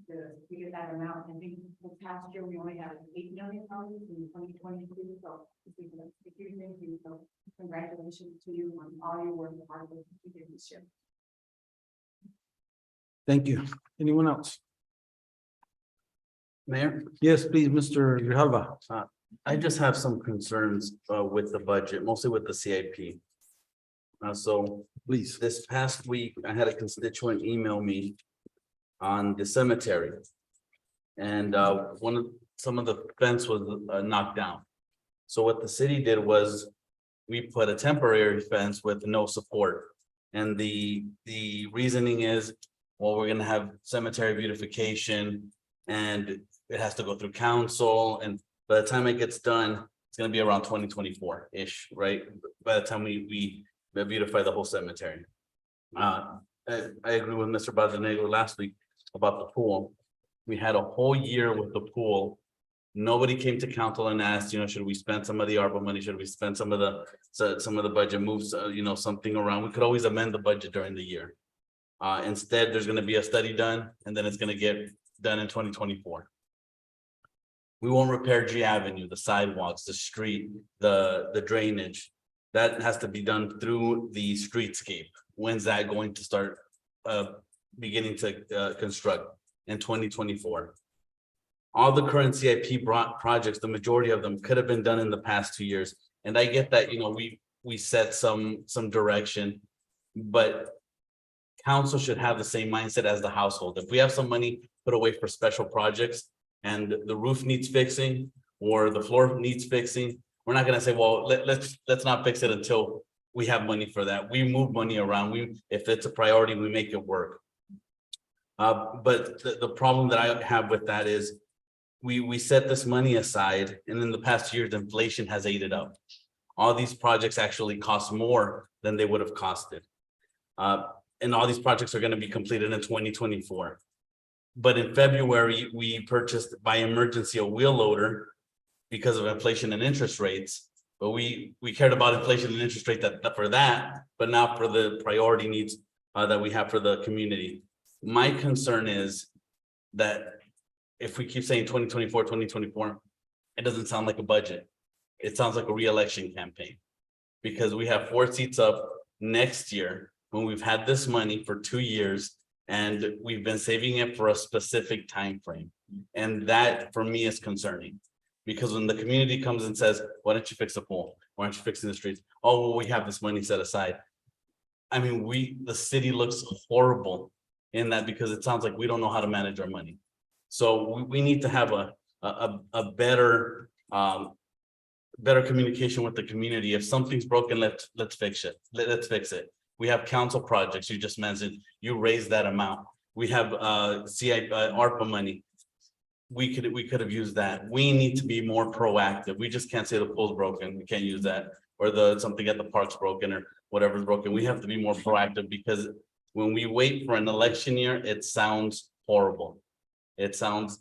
to get that amount. I think the past year we only had $8 million in 2022, so this is a huge thank you. So congratulations to you on all your work and hard work you did this year. Thank you. Anyone else? Mayor? Yes, please, Mr. Grijalva. I just have some concerns with the budget, mostly with the CIP. So Please. this past week, I had a constituent email me on the cemetery. And some of the fence was knocked down. So what the city did was we put a temporary fence with no support. And the reasoning is, well, we're gonna have cemetery beautification and it has to go through council, and by the time it gets done, it's gonna be around 2024-ish, right? By the time we beautify the whole cemetery. I agree with Mr. Bajanegro last week. about the pool. We had a whole year with the pool. Nobody came to council and asked, should we spend some of the ARPA money? Should we spend some of the budget moves, something around? We could always amend the budget during the year. Instead, there's gonna be a study done and then it's gonna get done in 2024. We won't repair G Avenue, the sidewalks, the street, the drainage. That has to be done through the streetscape. When's that going to start beginning to construct? In 2024. All the current CIP projects, the majority of them could have been done in the past 2 years. And I get that, we set some direction, but council should have the same mindset as the household. If we have some money put away for special projects and the roof needs fixing or the floor needs fixing, we're not gonna say, well, let's not fix it until we have money for that. We move money around. If it's a priority, we make it work. But the problem that I have with that is we set this money aside and in the past years, inflation has ate it up. All these projects actually cost more than they would have costed. And all these projects are going to be completed in 2024. But in February, we purchased by emergency a wheel loader because of inflation and interest rates. But we cared about inflation and interest rate for that, but not for the priority needs that we have for the community. My concern is that if we keep saying 2024, it doesn't sound like a budget. It sounds like a re-election campaign. Because we have 4 seats up next year when we've had this money for 2 years and we've been saving it for a specific time frame. And that for me is concerning. Because when the community comes and says, why don't you fix the pool? Why aren't you fixing the streets? Oh, well, we have this money set aside. I mean, the city looks horrible in that because it sounds like we don't know how to manage our money. So we need to have a better communication with the community. If something's broken, let's fix it. Let's fix it. We have council projects. You just mentioned, you raised that amount. We have ARPA money. We could have used that. We need to be more proactive. We just can't say the pool's broken. We can't use that. Or something at the park's broken or whatever's broken. We have to be more proactive because when we wait for an election year, it sounds horrible. This sounds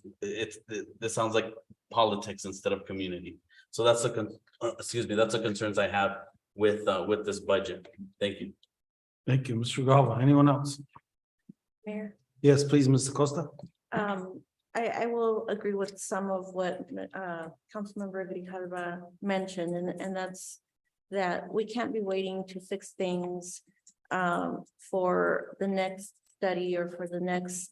like politics instead of community. So that's the concerns I have with this budget. Thank you. Thank you, Mr. Galva. Anyone else? Mayor, Yes, please, Mr. Costa. I will agree with some of what Councilmember Grijalva mentioned, and that's that we can't be waiting to fix things for the next study or for the next,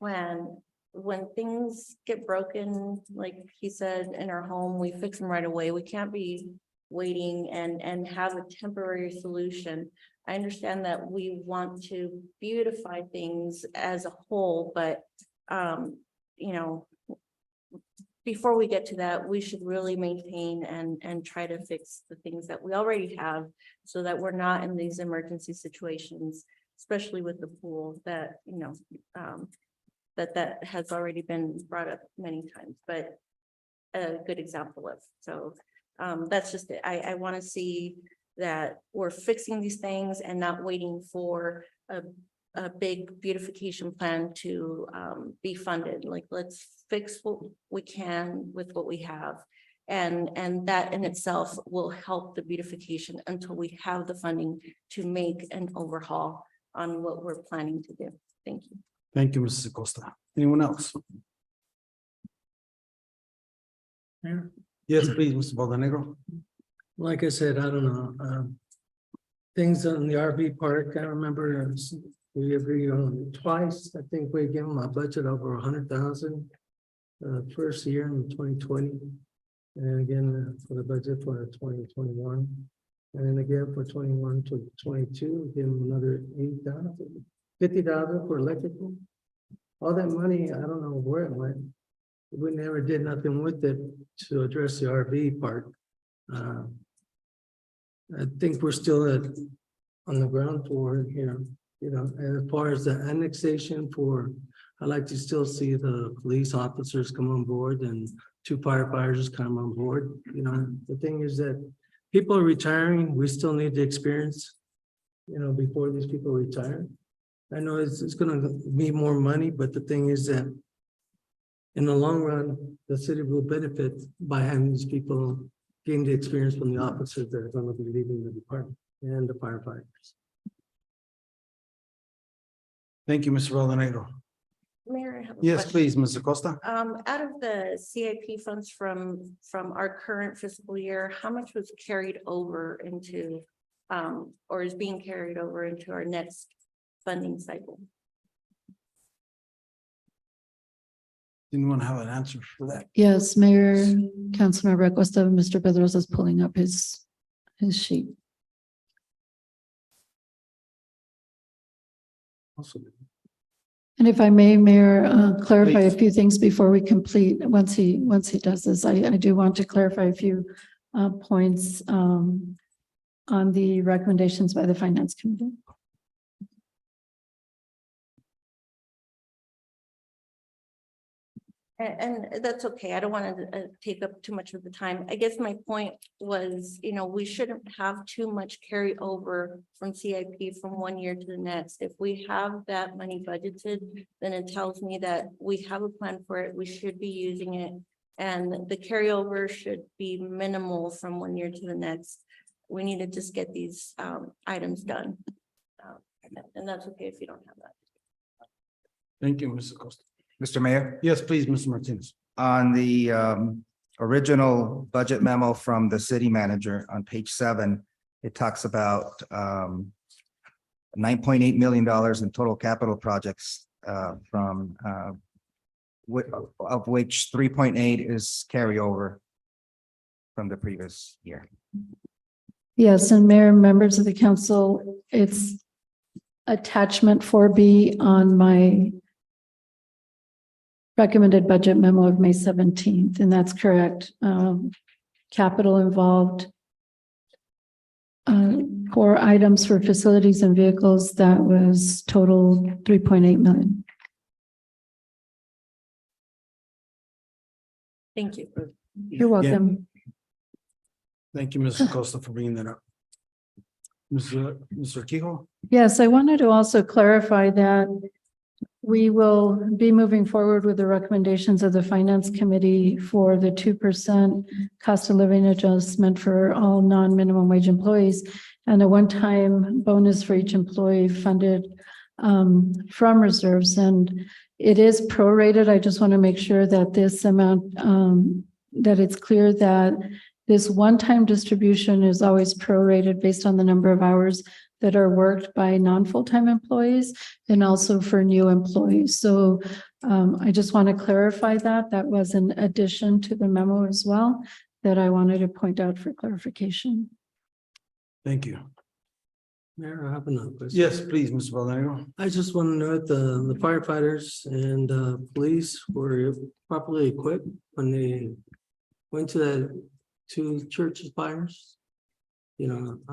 plan. When things get broken, like he said, in our home, we fix them right away. We can't be waiting and have a temporary solution. I understand that we want to beautify things as a whole, but before we get to that, we should really maintain and try to fix the things that we already have so that we're not in these emergency situations, especially with the pool that, that has already been brought up many times, but a good example of. So that's just it. I want to see that we're fixing these things and not waiting for a big beautification plan to be funded. Like, let's fix what we can with what we have. And that in itself will help the beautification until we have the funding to make an overhaul on what we're planning to do. Thank you. Thank you, Mrs. Acosta. Anyone else? Mayor? Yes, please, Mr. Bolanegro. Like I said, I don't know, things on the RV park, I remember we agreed on twice. I think we gave them a budget over 100,000. First year in 2020. And again, for the budget for 2021. And then again for 21 to 22, give them another 80,000, 50,000 for electrical. All that money, I don't know where it went. We never did nothing with it to address the RV park. I think we're still on the ground floor here, and as far as the annexation I'd like to still see the police officers come on board and 2 firefighters come on board. The thing is that people are retiring. We still need the experience, before these people retire. I know it's gonna be more money, but the thing is that in the long run, the city will benefit by having these people gain the experience from the officers that are gonna be leaving the department and the firefighters. Thank you, Mr. Valdenegro. Mayor, I have a Yes, question. please, Mr. Costa. Out of the CIP funds from our current fiscal year, how much was carried over into, or is being carried over into our next funding cycle? Anyone have an answer for that? Yes, Mayor, Councilmember Acosta, Mr. Pedrosa is pulling up his sheet. And if I may, Mayor, clarify a few things before we complete, once he does this, I do want to clarify a few points on the recommendations by the Finance Committee. And that's okay. I don't want to take up too much of the time. I guess my point was, we shouldn't have too much carryover from CIP from one year to the next. If we have that money budgeted, then it tells me that we have a plan for it. We should be using it. And the carryover should be minimal from one year to the next. We need to just get these items done. And that's okay if you don't have that. Thank you, Mr. Costa. Mr. Mayor, Yes, please, Mr. Martinez. on the original budget memo from the city manager on page 7, it talks about $9.8 million in total capital projects of which 3.8 is carryover from the previous year. Yes, and Mayor, members of the council, it's attachment 4B on my recommended budget memo of May 17th, and that's correct. Capital involved. 4 items for facilities and vehicles, that was total 3.8 million. Thank you. You're welcome. Thank you, Mr. Costa, for bringing that up. Mr. Kehoe? Yes, I wanted to also clarify that we will be moving forward with the recommendations of the Finance Committee for the 2% cost of living adjustment for all non-minimum wage employees and a one-time bonus for each employee funded from reserves. And it is prorated. I just want to make sure that this amount, that it's clear that this one-time distribution is always prorated based on the number of hours that are worked by non-full-time employees and also for new employees. So I just want to clarify that. That was an addition to the memo as well that I wanted to point out for clarification. Thank you. Mayor, I have another question. Yes, please, Mr. Valdenegro. I just want to know if the firefighters and police were properly equipped when they went to that 2 church fires. I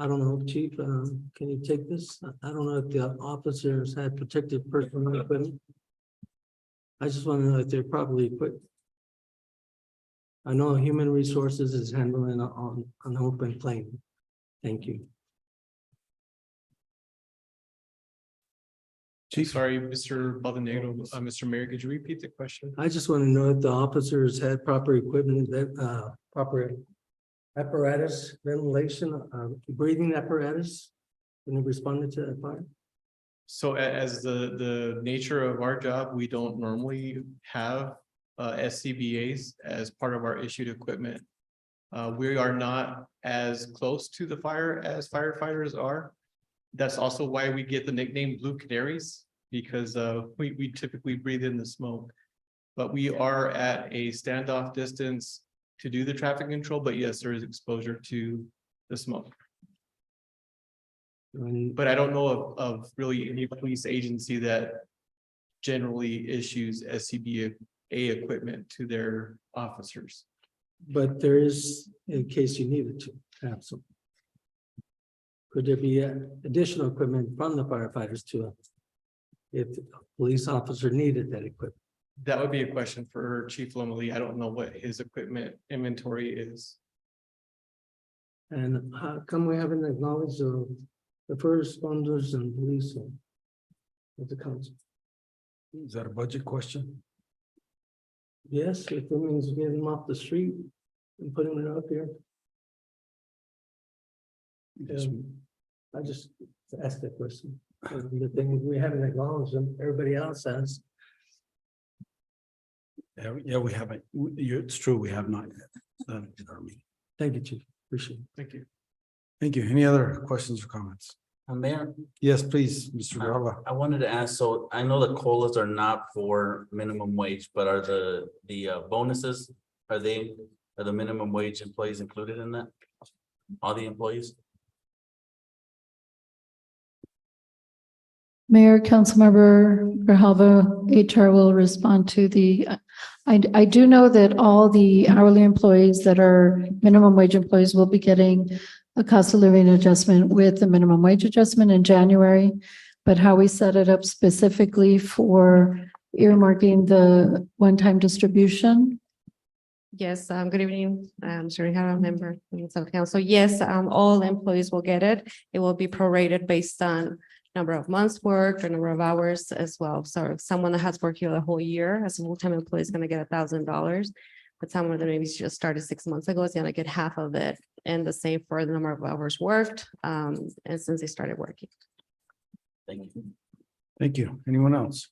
don't know, Chief, can you take this? I don't know if the officers had protective personal equipment. I just want to know if they're properly equipped. I know Human Resources is handling on an open plane. Thank you. Chief? Sorry, Mr. Valdenegro, Mr. Mayor, could you repeat the question? I just want to know if the officers had proper equipment, that proper apparatus, ventilation, breathing apparatus, when they responded to that fire. So as the nature of our job, we don't normally have SCBA's as part of our issued equipment. We are not as close to the fire as firefighters are. That's also why we get the nickname Blue Canaries, because we typically breathe in the smoke. But we are at a standoff distance to do the traffic control, but yes, there is exposure to the smoke. But I don't know of really any police agency that generally issues SCBA equipment to their officers. But there is, in case you needed to have some. Could there be additional equipment from the firefighters to, if a police officer needed that equipment? That would be a question for Chief Lomeli. I don't know what his equipment inventory is. And how come we haven't acknowledged the first responders and police with the council. Is that a budget question? Yes, if it means getting them off the street and putting it out there. I just asked that question. The thing, we haven't acknowledged them, everybody else has. Yeah, we haven't. It's true, we have not yet done it in our meeting. Thank you, Chief. Appreciate it. Thank you. Thank you. Any other questions or comments? Mayor, Yes, please, Mr. Grijalva. I wanted to ask, so I know the COLAs are not for minimum wage, but are the bonuses, are the minimum wage employees included in that? All the employees? Mayor, Councilmember Grijalva, HR will respond to the, I do know that all the hourly employees that are minimum wage employees will be getting a cost of living adjustment with the minimum wage adjustment in January. But how we set it up specifically for earmarking the one-time distribution. Yes, good evening. I'm Serena, member of council. Yes, all employees will get it. It will be prorated based on number of months worked or number of hours as well. So if someone that has worked here the whole year as a full-time employee is going to get $1,000. But someone that maybe just started 6 months ago is going to get half of it. And the same for the number of hours worked, and since they started working. Thank you. Thank you. Anyone else?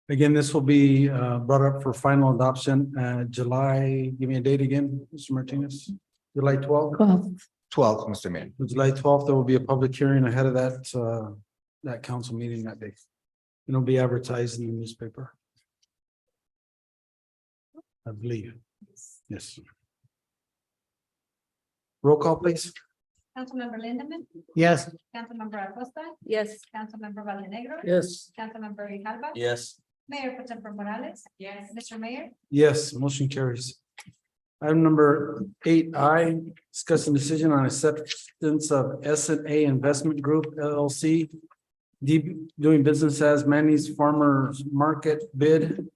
Again, this will be brought up for final adoption, July, give me a date again, Mr. Martinez. July 12th. 12th, Mr. Mayor. July 12th, there will be a public hearing ahead of that council meeting that day. It'll be advertised in the newspaper. I believe. Yes. Roll call, please. Councilmember Lindemann, Yes. Councilmember Acosta, Yes. Councilmember Vallenegro. Yes. Councilmember Grijalva. Yes. Mayor Pro Tempore Morales. Yes. Mr. Mayor. Yes, motion carries. Item number 8I, discussing decision on acceptance of S&A Investment Group LLC. Doing business as Manny's Farmers Market bid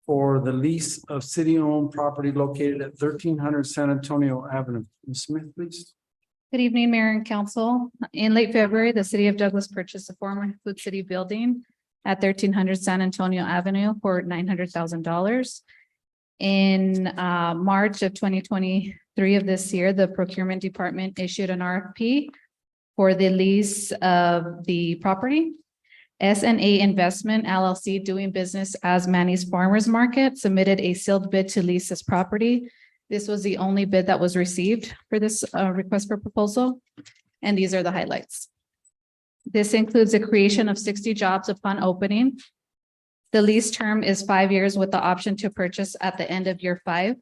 for the lease of city-owned property located at 1300 San Antonio Avenue. Ms. Smith, please. Good evening, Mayor and Council. In late February, the city of Douglas purchased a former Food City building at 1300 San Antonio Avenue for $900,000. In March of 2023 of this year, the procurement department issued an RFP for the lease of the property. S&A Investment LLC, doing business as Manny's Farmers Market, submitted a sealed bid to lease this property. This was the only bid that was received for this request for proposal. And these are the highlights. This includes the creation of 60 jobs upon opening. The lease term is 5 years with the option to purchase at the end of year 5.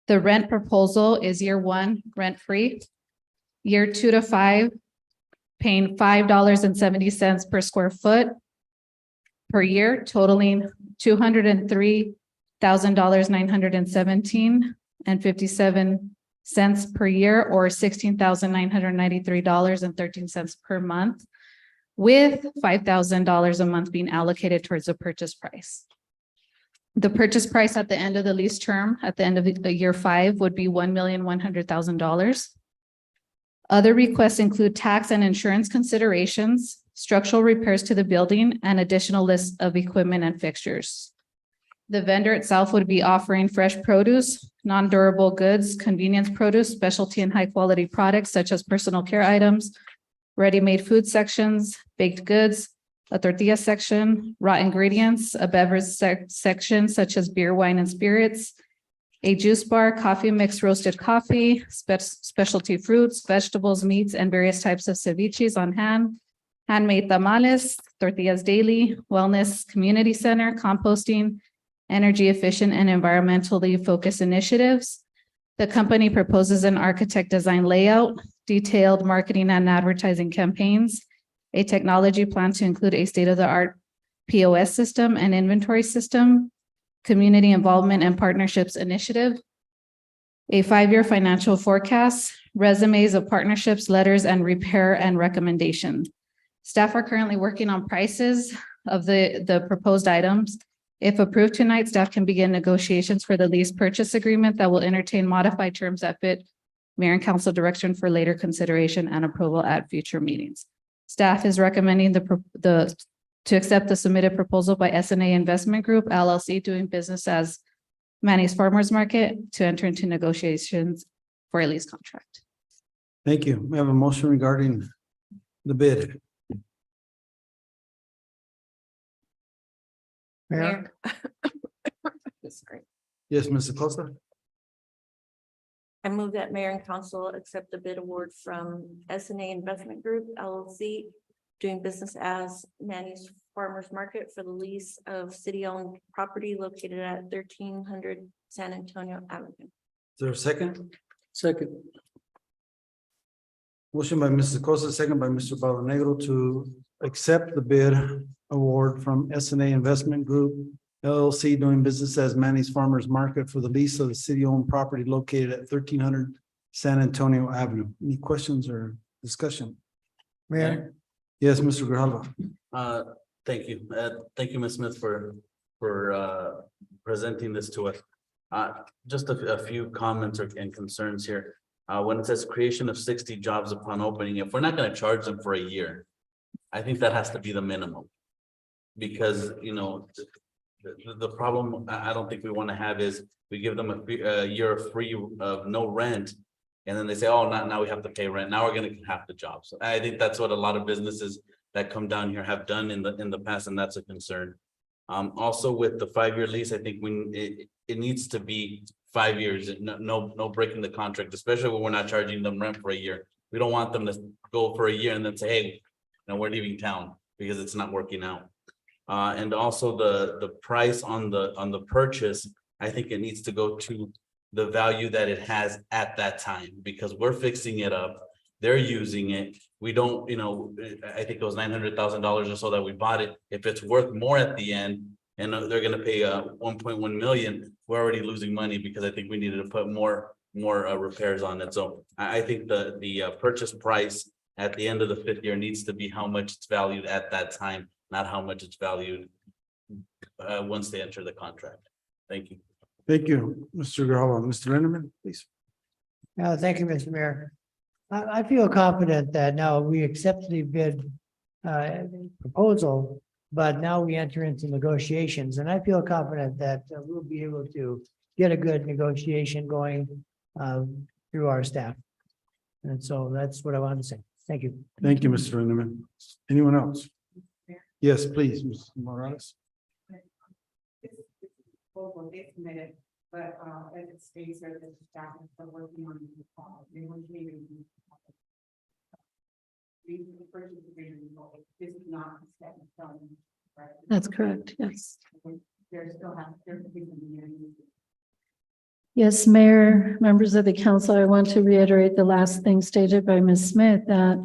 The rent proposal is year 1, rent-free. Year 2 to 5, paying $5.70 per square foot per year, totaling $203,917.57 per year, or $16,993.13 per month, with $5,000 a month being allocated towards the purchase price. The purchase price at the end of the lease term, at the end of the year 5, would be $1,100,000. Other requests include tax and insurance considerations, structural repairs to the building, and additional list of equipment and fixtures. The vendor itself would be offering fresh produce, non-durable goods, convenience produce, specialty and high-quality products such as personal care items, ready-made food sections, baked goods, a tortilla section, raw ingredients, a beverage section such as beer, wine, and spirits, a juice bar, coffee mix, roasted coffee, specialty fruits, vegetables, meats, and various types of ceviches on hand, handmade tamales, tortillas daily, wellness, community center, composting, energy efficient and environmentally focused initiatives. The company proposes an architect design layout, detailed marketing and advertising campaigns, a technology plan to include a state-of-the-art POS system and inventory system, community involvement and partnerships initiative, a 5-year financial forecast, resumes of partnerships, letters, and repair and recommendation. Staff are currently working on prices of the proposed items. If approved tonight, staff can begin negotiations for the lease purchase agreement that will entertain modified terms that fit Mayor and council direction for later consideration and approval at future meetings. Staff is recommending to accept the submitted proposal by SNA Investment Group LLC doing business as Manny's Farmers Market to enter into negotiations for a lease contract. Thank you. We have a motion regarding the bid. Mayor, Sorry. Yes, Ms. Acosta? I move that mayor and council accept the bid award from SNA Investment Group LLC doing business as Manny's Farmers Market for the lease of city-owned property located at 1300 San Antonio Avenue. Is there a second? Second. Motion by Mrs. Acosta, second by Mr. Bonaventura to accept the bid award from SNA Investment Group LLC doing business as Manny's Farmers Market for the lease of the city-owned property located at 1300 San Antonio Avenue. Any questions or discussion? Mayor, Yes, Mr. Grijalva. Thank you. Thank you, Ms. Smith, for presenting this to us. Just a few comments and concerns here. When it says creation of 60 jobs upon opening, if we're not gonna charge them for a year, I think that has to be the minimum. Because, you know, the problem I don't think we want to have is we give them a year free of no rent. And then they say, oh, now we have to pay rent. Now we're gonna have the jobs. I think that's what a lot of businesses that come down here have done in the past, and that's a concern. Also with the 5-year lease, I think it needs to be 5 years, no breaking the contract, especially when we're not charging them rent for a year. We don't want them to go for a year and then say, hey, now we're leaving town because it's not working out. And also the price on the purchase, I think it needs to go to the value that it has at that time, because we're fixing it up. They're using it. We don't, you know, I think it was $900,000 or so that we bought it. If it's worth more at the end and they're gonna pay 1.1 million, we're already losing money because I think we needed to put more repairs on it. So I think the purchase price at the end of the 5th year needs to be how much it's valued at that time, not how much it's valued once they enter the contract. Thank you. Thank you, Mr. Grijalva. Mr. Linderman, please. thank you, Mr. Mayor. I feel confident that now we accept the bid proposal, but now we enter into negotiations, and I feel confident that we'll be able to get a good negotiation going through our staff. And so that's what I wanted to say. Thank you. Thank you, Mr. Linderman. Anyone else? Yes, please, Ms. Morales. They submitted, but as it states, that the staff is still working on they want to this is not set in stone, right? That's correct, yes. There's still Yes, Mayor, members of the council, I want to reiterate the last thing stated by Ms. Smith, that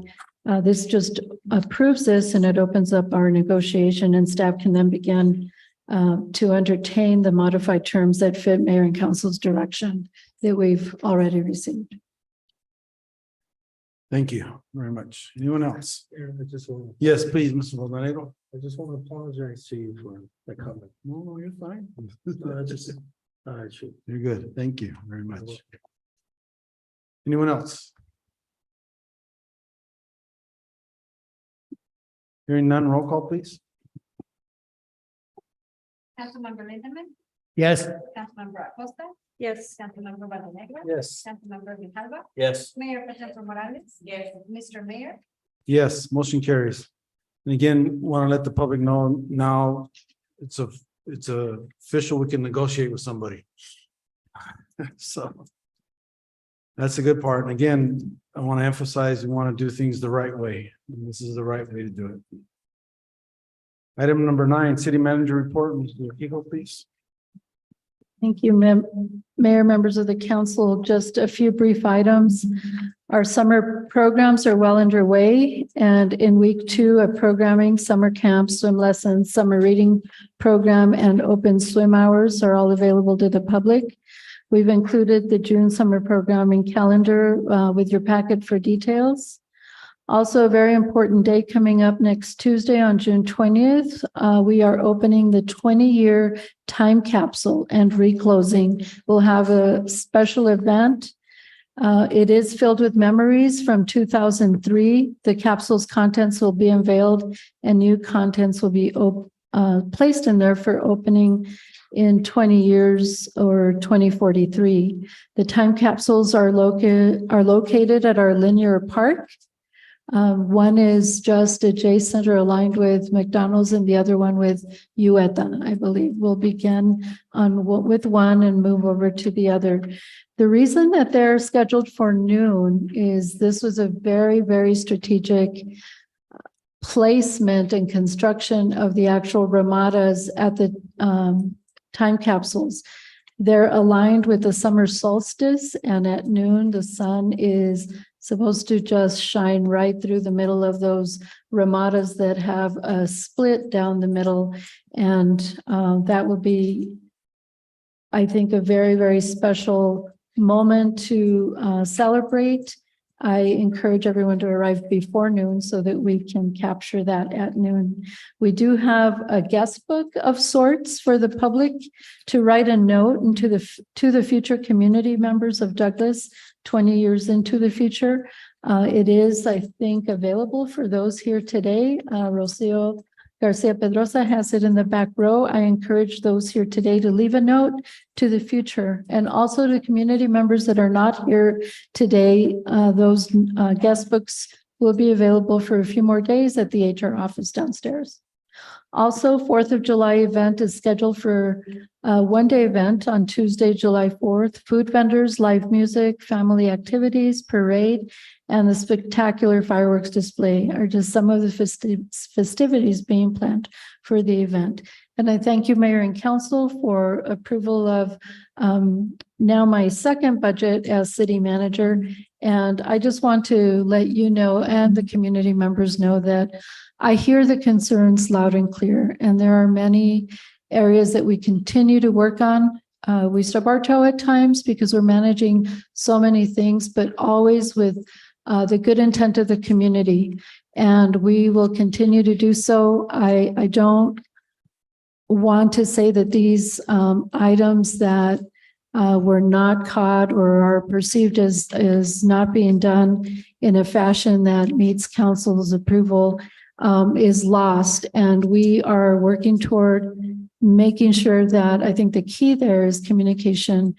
this just approves this and it opens up our negotiation, and staff can then begin to entertain the modified terms that fit mayor and council's direction that we've already received. Thank you very much. Anyone else? I just want, Yes, please, Mr. Bonaventura. I just want to apologize to you for that comment. No, you're fine. I just, I should. You're good. Thank you very much. Anyone else? Hearing none, roll call, please. Councilmember Lindemann, Yes. Councilmember Acosta, Yes. Councilmember Bonaventura. Yes. Councilmember Grijalva, Yes. Mayor Protem Morales. Yes. Mr. Mayor. Yes, motion carries. And again, want to let the public know now it's official. We can negotiate with somebody. So that's a good part. And again, I want to emphasize, we want to do things the right way. And this is the right way to do it. Item number 9, city manager report, Mr. Hijo, please. Thank you, Mayor, members of the council. Just a few brief items. Our summer programs are well underway, and in week 2 of programming, summer camp, swim lessons, summer reading program, and open swim hours are all available to the public. We've included the June summer programming calendar with your packet for details. Also, a very important day coming up next Tuesday on June 20th. We are opening the 20-year time capsule and reclosing. We'll have a special event It is filled with memories from 2003. The capsule's contents will be unveiled and new contents will be placed in there for opening in 20 years or 2043. The time capsules are located at our linear park. One is just adjacent or aligned with McDonald's and the other one with Ueta, I believe. We'll begin with one and move over to the other. The reason that they're scheduled for noon is this was a very, very strategic placement and construction of the actual ramadas at the time capsules. They're aligned with the summer solstice, and at noon, the sun is supposed to just shine right through the middle of those ramadas that have a split down the middle. And that will be, I think, a very, very special moment to celebrate. I encourage everyone to arrive before noon so that we can capture that at noon. We do have a guest book of sorts for the public to write a note into to the future community members of Douglas 20 years into the future. It is, I think, available for those here today. Rocio Garcia Pedrosa has it in the back row. I encourage those here today to leave a note to the future, and also to community members that are not here today. Those guest books will be available for a few more days at the HR office downstairs. Also, 4th of July event is scheduled for a one-day event on Tuesday, July 4th. Food vendors, live music, family activities, parade, and the spectacular fireworks display are just some of the festivities being planned for the event. And I thank you, Mayor and Council, for approval of now my second budget as city manager. And I just want to let you know, and the community members know, that I hear the concerns loud and clear, and there are many areas that we continue to work on. We stub our toe at times because we're managing so many things, but always with the good intent of the community. And we will continue to do so. I don't want to say that these items that were not caught or are perceived as not being done in a fashion that meets council's approval is lost. And we are working toward making sure that, I think the key there is communication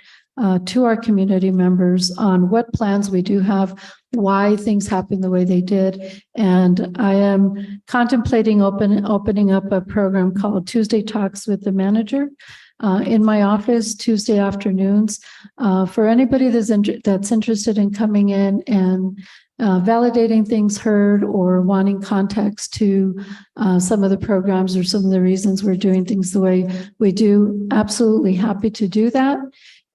to our community members on what plans we do have, why things happen the way they did. And I am contemplating opening up a program called Tuesday Talks with the Manager in my office Tuesday afternoons for anybody that's interested in coming in and validating things heard or wanting context to some of the programs or some of the reasons we're doing things the way we do. Absolutely happy to do that.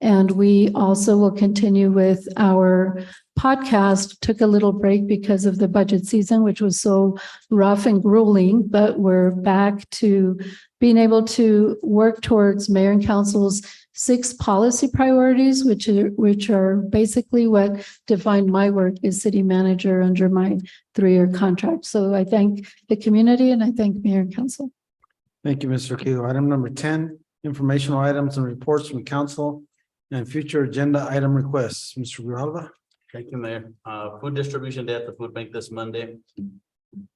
And we also will continue with our podcast. Took a little break because of the budget season, which was so rough and grueling, but we're back to being able to work towards Mayor and Council's 6 policy priorities, which are basically what defined my work as city manager under my 3-year contract. So I thank the community and I thank Mayor and Council. Thank you, Mr. Kilo. Item number 10, informational items and reports from council and future agenda item requests. Mr. Grijalva. Thank you, Mayor. Food distribution day at the food bank this Monday.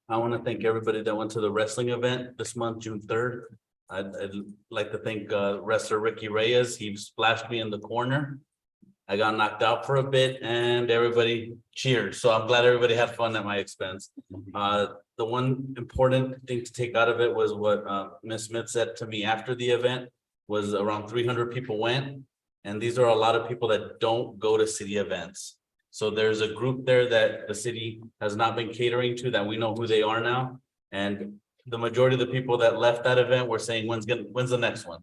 I want to thank everybody that went to the wrestling event this month, June 3rd. I'd like to thank wrestler Ricky Reyes. He splashed me in the corner. I got knocked out for a bit and everybody cheered. So I'm glad everybody had fun at my expense. The one important thing to take out of it was what Ms. Smith said to me after the event was around 300 people went. And these are a lot of people that don't go to city events. So there's a group there that the city has not been catering to, that we know who they are now. And the majority of the people that left that event were saying, when's the next one?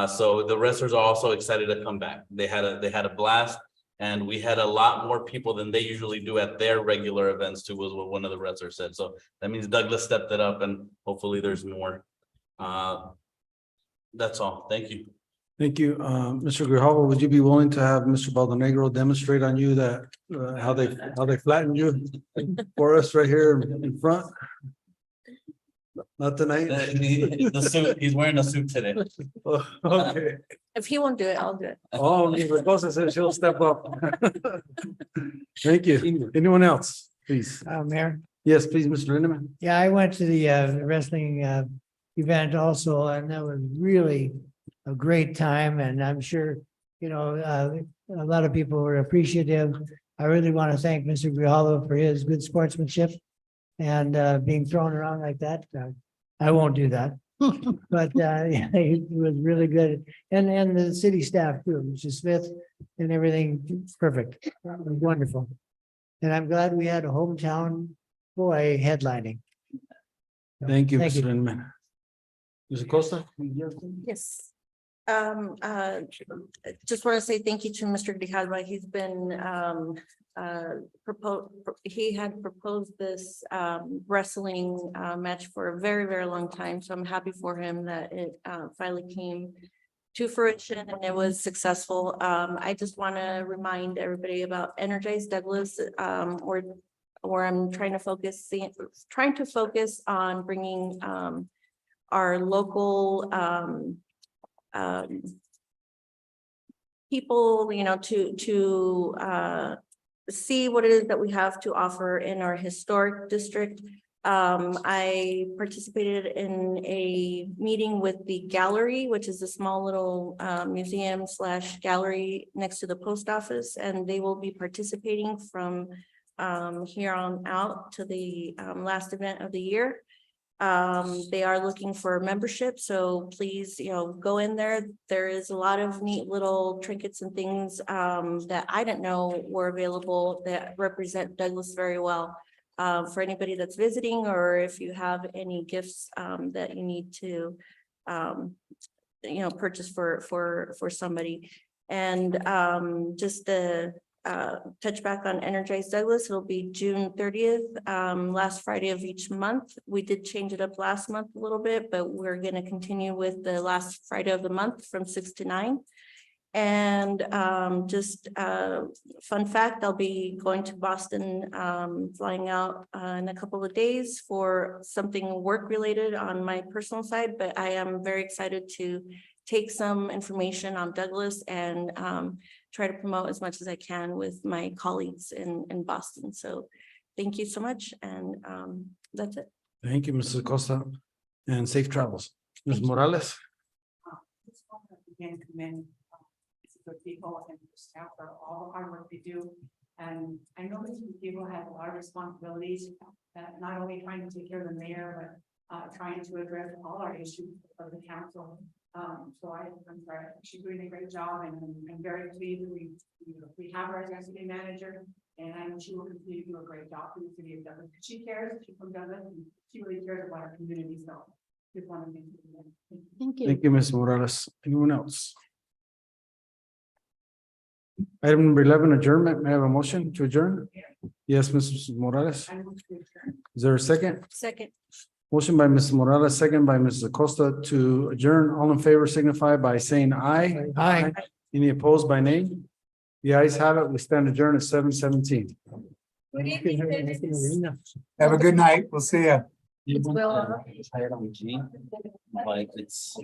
So the wrestlers are also excited to come back. They had a blast, and we had a lot more people than they usually do at their regular events too, was what one of the wrestlers said. So that means Douglas stepped it up, and hopefully there's more. That's all. Thank you. Thank you. Mr. Grijalva, would you be willing to have Mr. Baldenegro demonstrate on you that how they flattened you for us right here in front? Not tonight. The suit, he's wearing a suit today. Okay. If he won't do it, I'll do it. Oh, Ms. Acosta said she'll step up. Thank you. Anyone else, please? Mayor. Yes, please, Mr. Lindemann. Yeah, I went to the wrestling event also, and that was really a great time, and I'm sure, you know, a lot of people were appreciative. I really want to thank Mr. Grijalvo for his good sportsmanship and being thrown around like that. I won't do that. But yeah, it was really good. And the city staff too, Mr. Smith and everything, perfect, wonderful. And I'm glad we had a hometown boy headlining. Thank you, Thank Mr. you. Lindemann. Ms. Acosta? Yes. Just want to say thank you to Mr. Grijalva. He's been he had proposed this wrestling match for a very, very long time. So I'm happy for him that it finally came to fruition and it was successful. I just want to remind everybody about Energize Douglas, where I'm trying to focus on bringing our local people, you know, to see what it is that we have to offer in our historic district. I participated in a meeting with the gallery, which is a small little museum / gallery next to the post office, and they will be participating from here on out to the last event of the year. They are looking for membership, so please, you know, go in there. There is a lot of neat little trinkets and things that I didn't know were available that represent Douglas very well. For anybody that's visiting, or if you have any gifts that you need to you know, purchase for somebody. And just the touch back on Energize Douglas, it'll be June 30th, last Friday of each month. We did change it up last month a little bit, but we're going to continue with the last Friday of the month from 6 to 9. And just fun fact, I'll be going to Boston, flying out in a couple of days for something work related on my personal side, but I am very excited to take some information on Douglas and try to promote as much as I can with my colleagues in Boston. So thank you so much. And that's it. Thank you, Mrs. Acosta, and safe travels. Ms. Morales? Just want to again commend the people and the staff for all the hard work they do. And I know these people have a lot of responsibilities, not only trying to take care of the mayor, but trying to address all our issues of the council. So I'm sorry, she's doing a great job, and I'm very pleased that we have our executive manager, and I know she will continue to do a great job for the city of Douglas. She cares, she's from Douglas, and she really cares about our community, so just want to thank you. Thank you. Thank you, Ms. Morales. Anyone else? Item number 11, adjournment. May I have a motion to adjourn? Yes, Mrs. Morales. I move to adjourn. Is there a second? Second. Motion by Mrs. Morales, second by Mrs. Acosta to adjourn. All in favor signify by saying aye. Aye. Any opposed by name? The ayes have it. We stand adjourned at 7:17. Have a good night. We'll see you. Like it's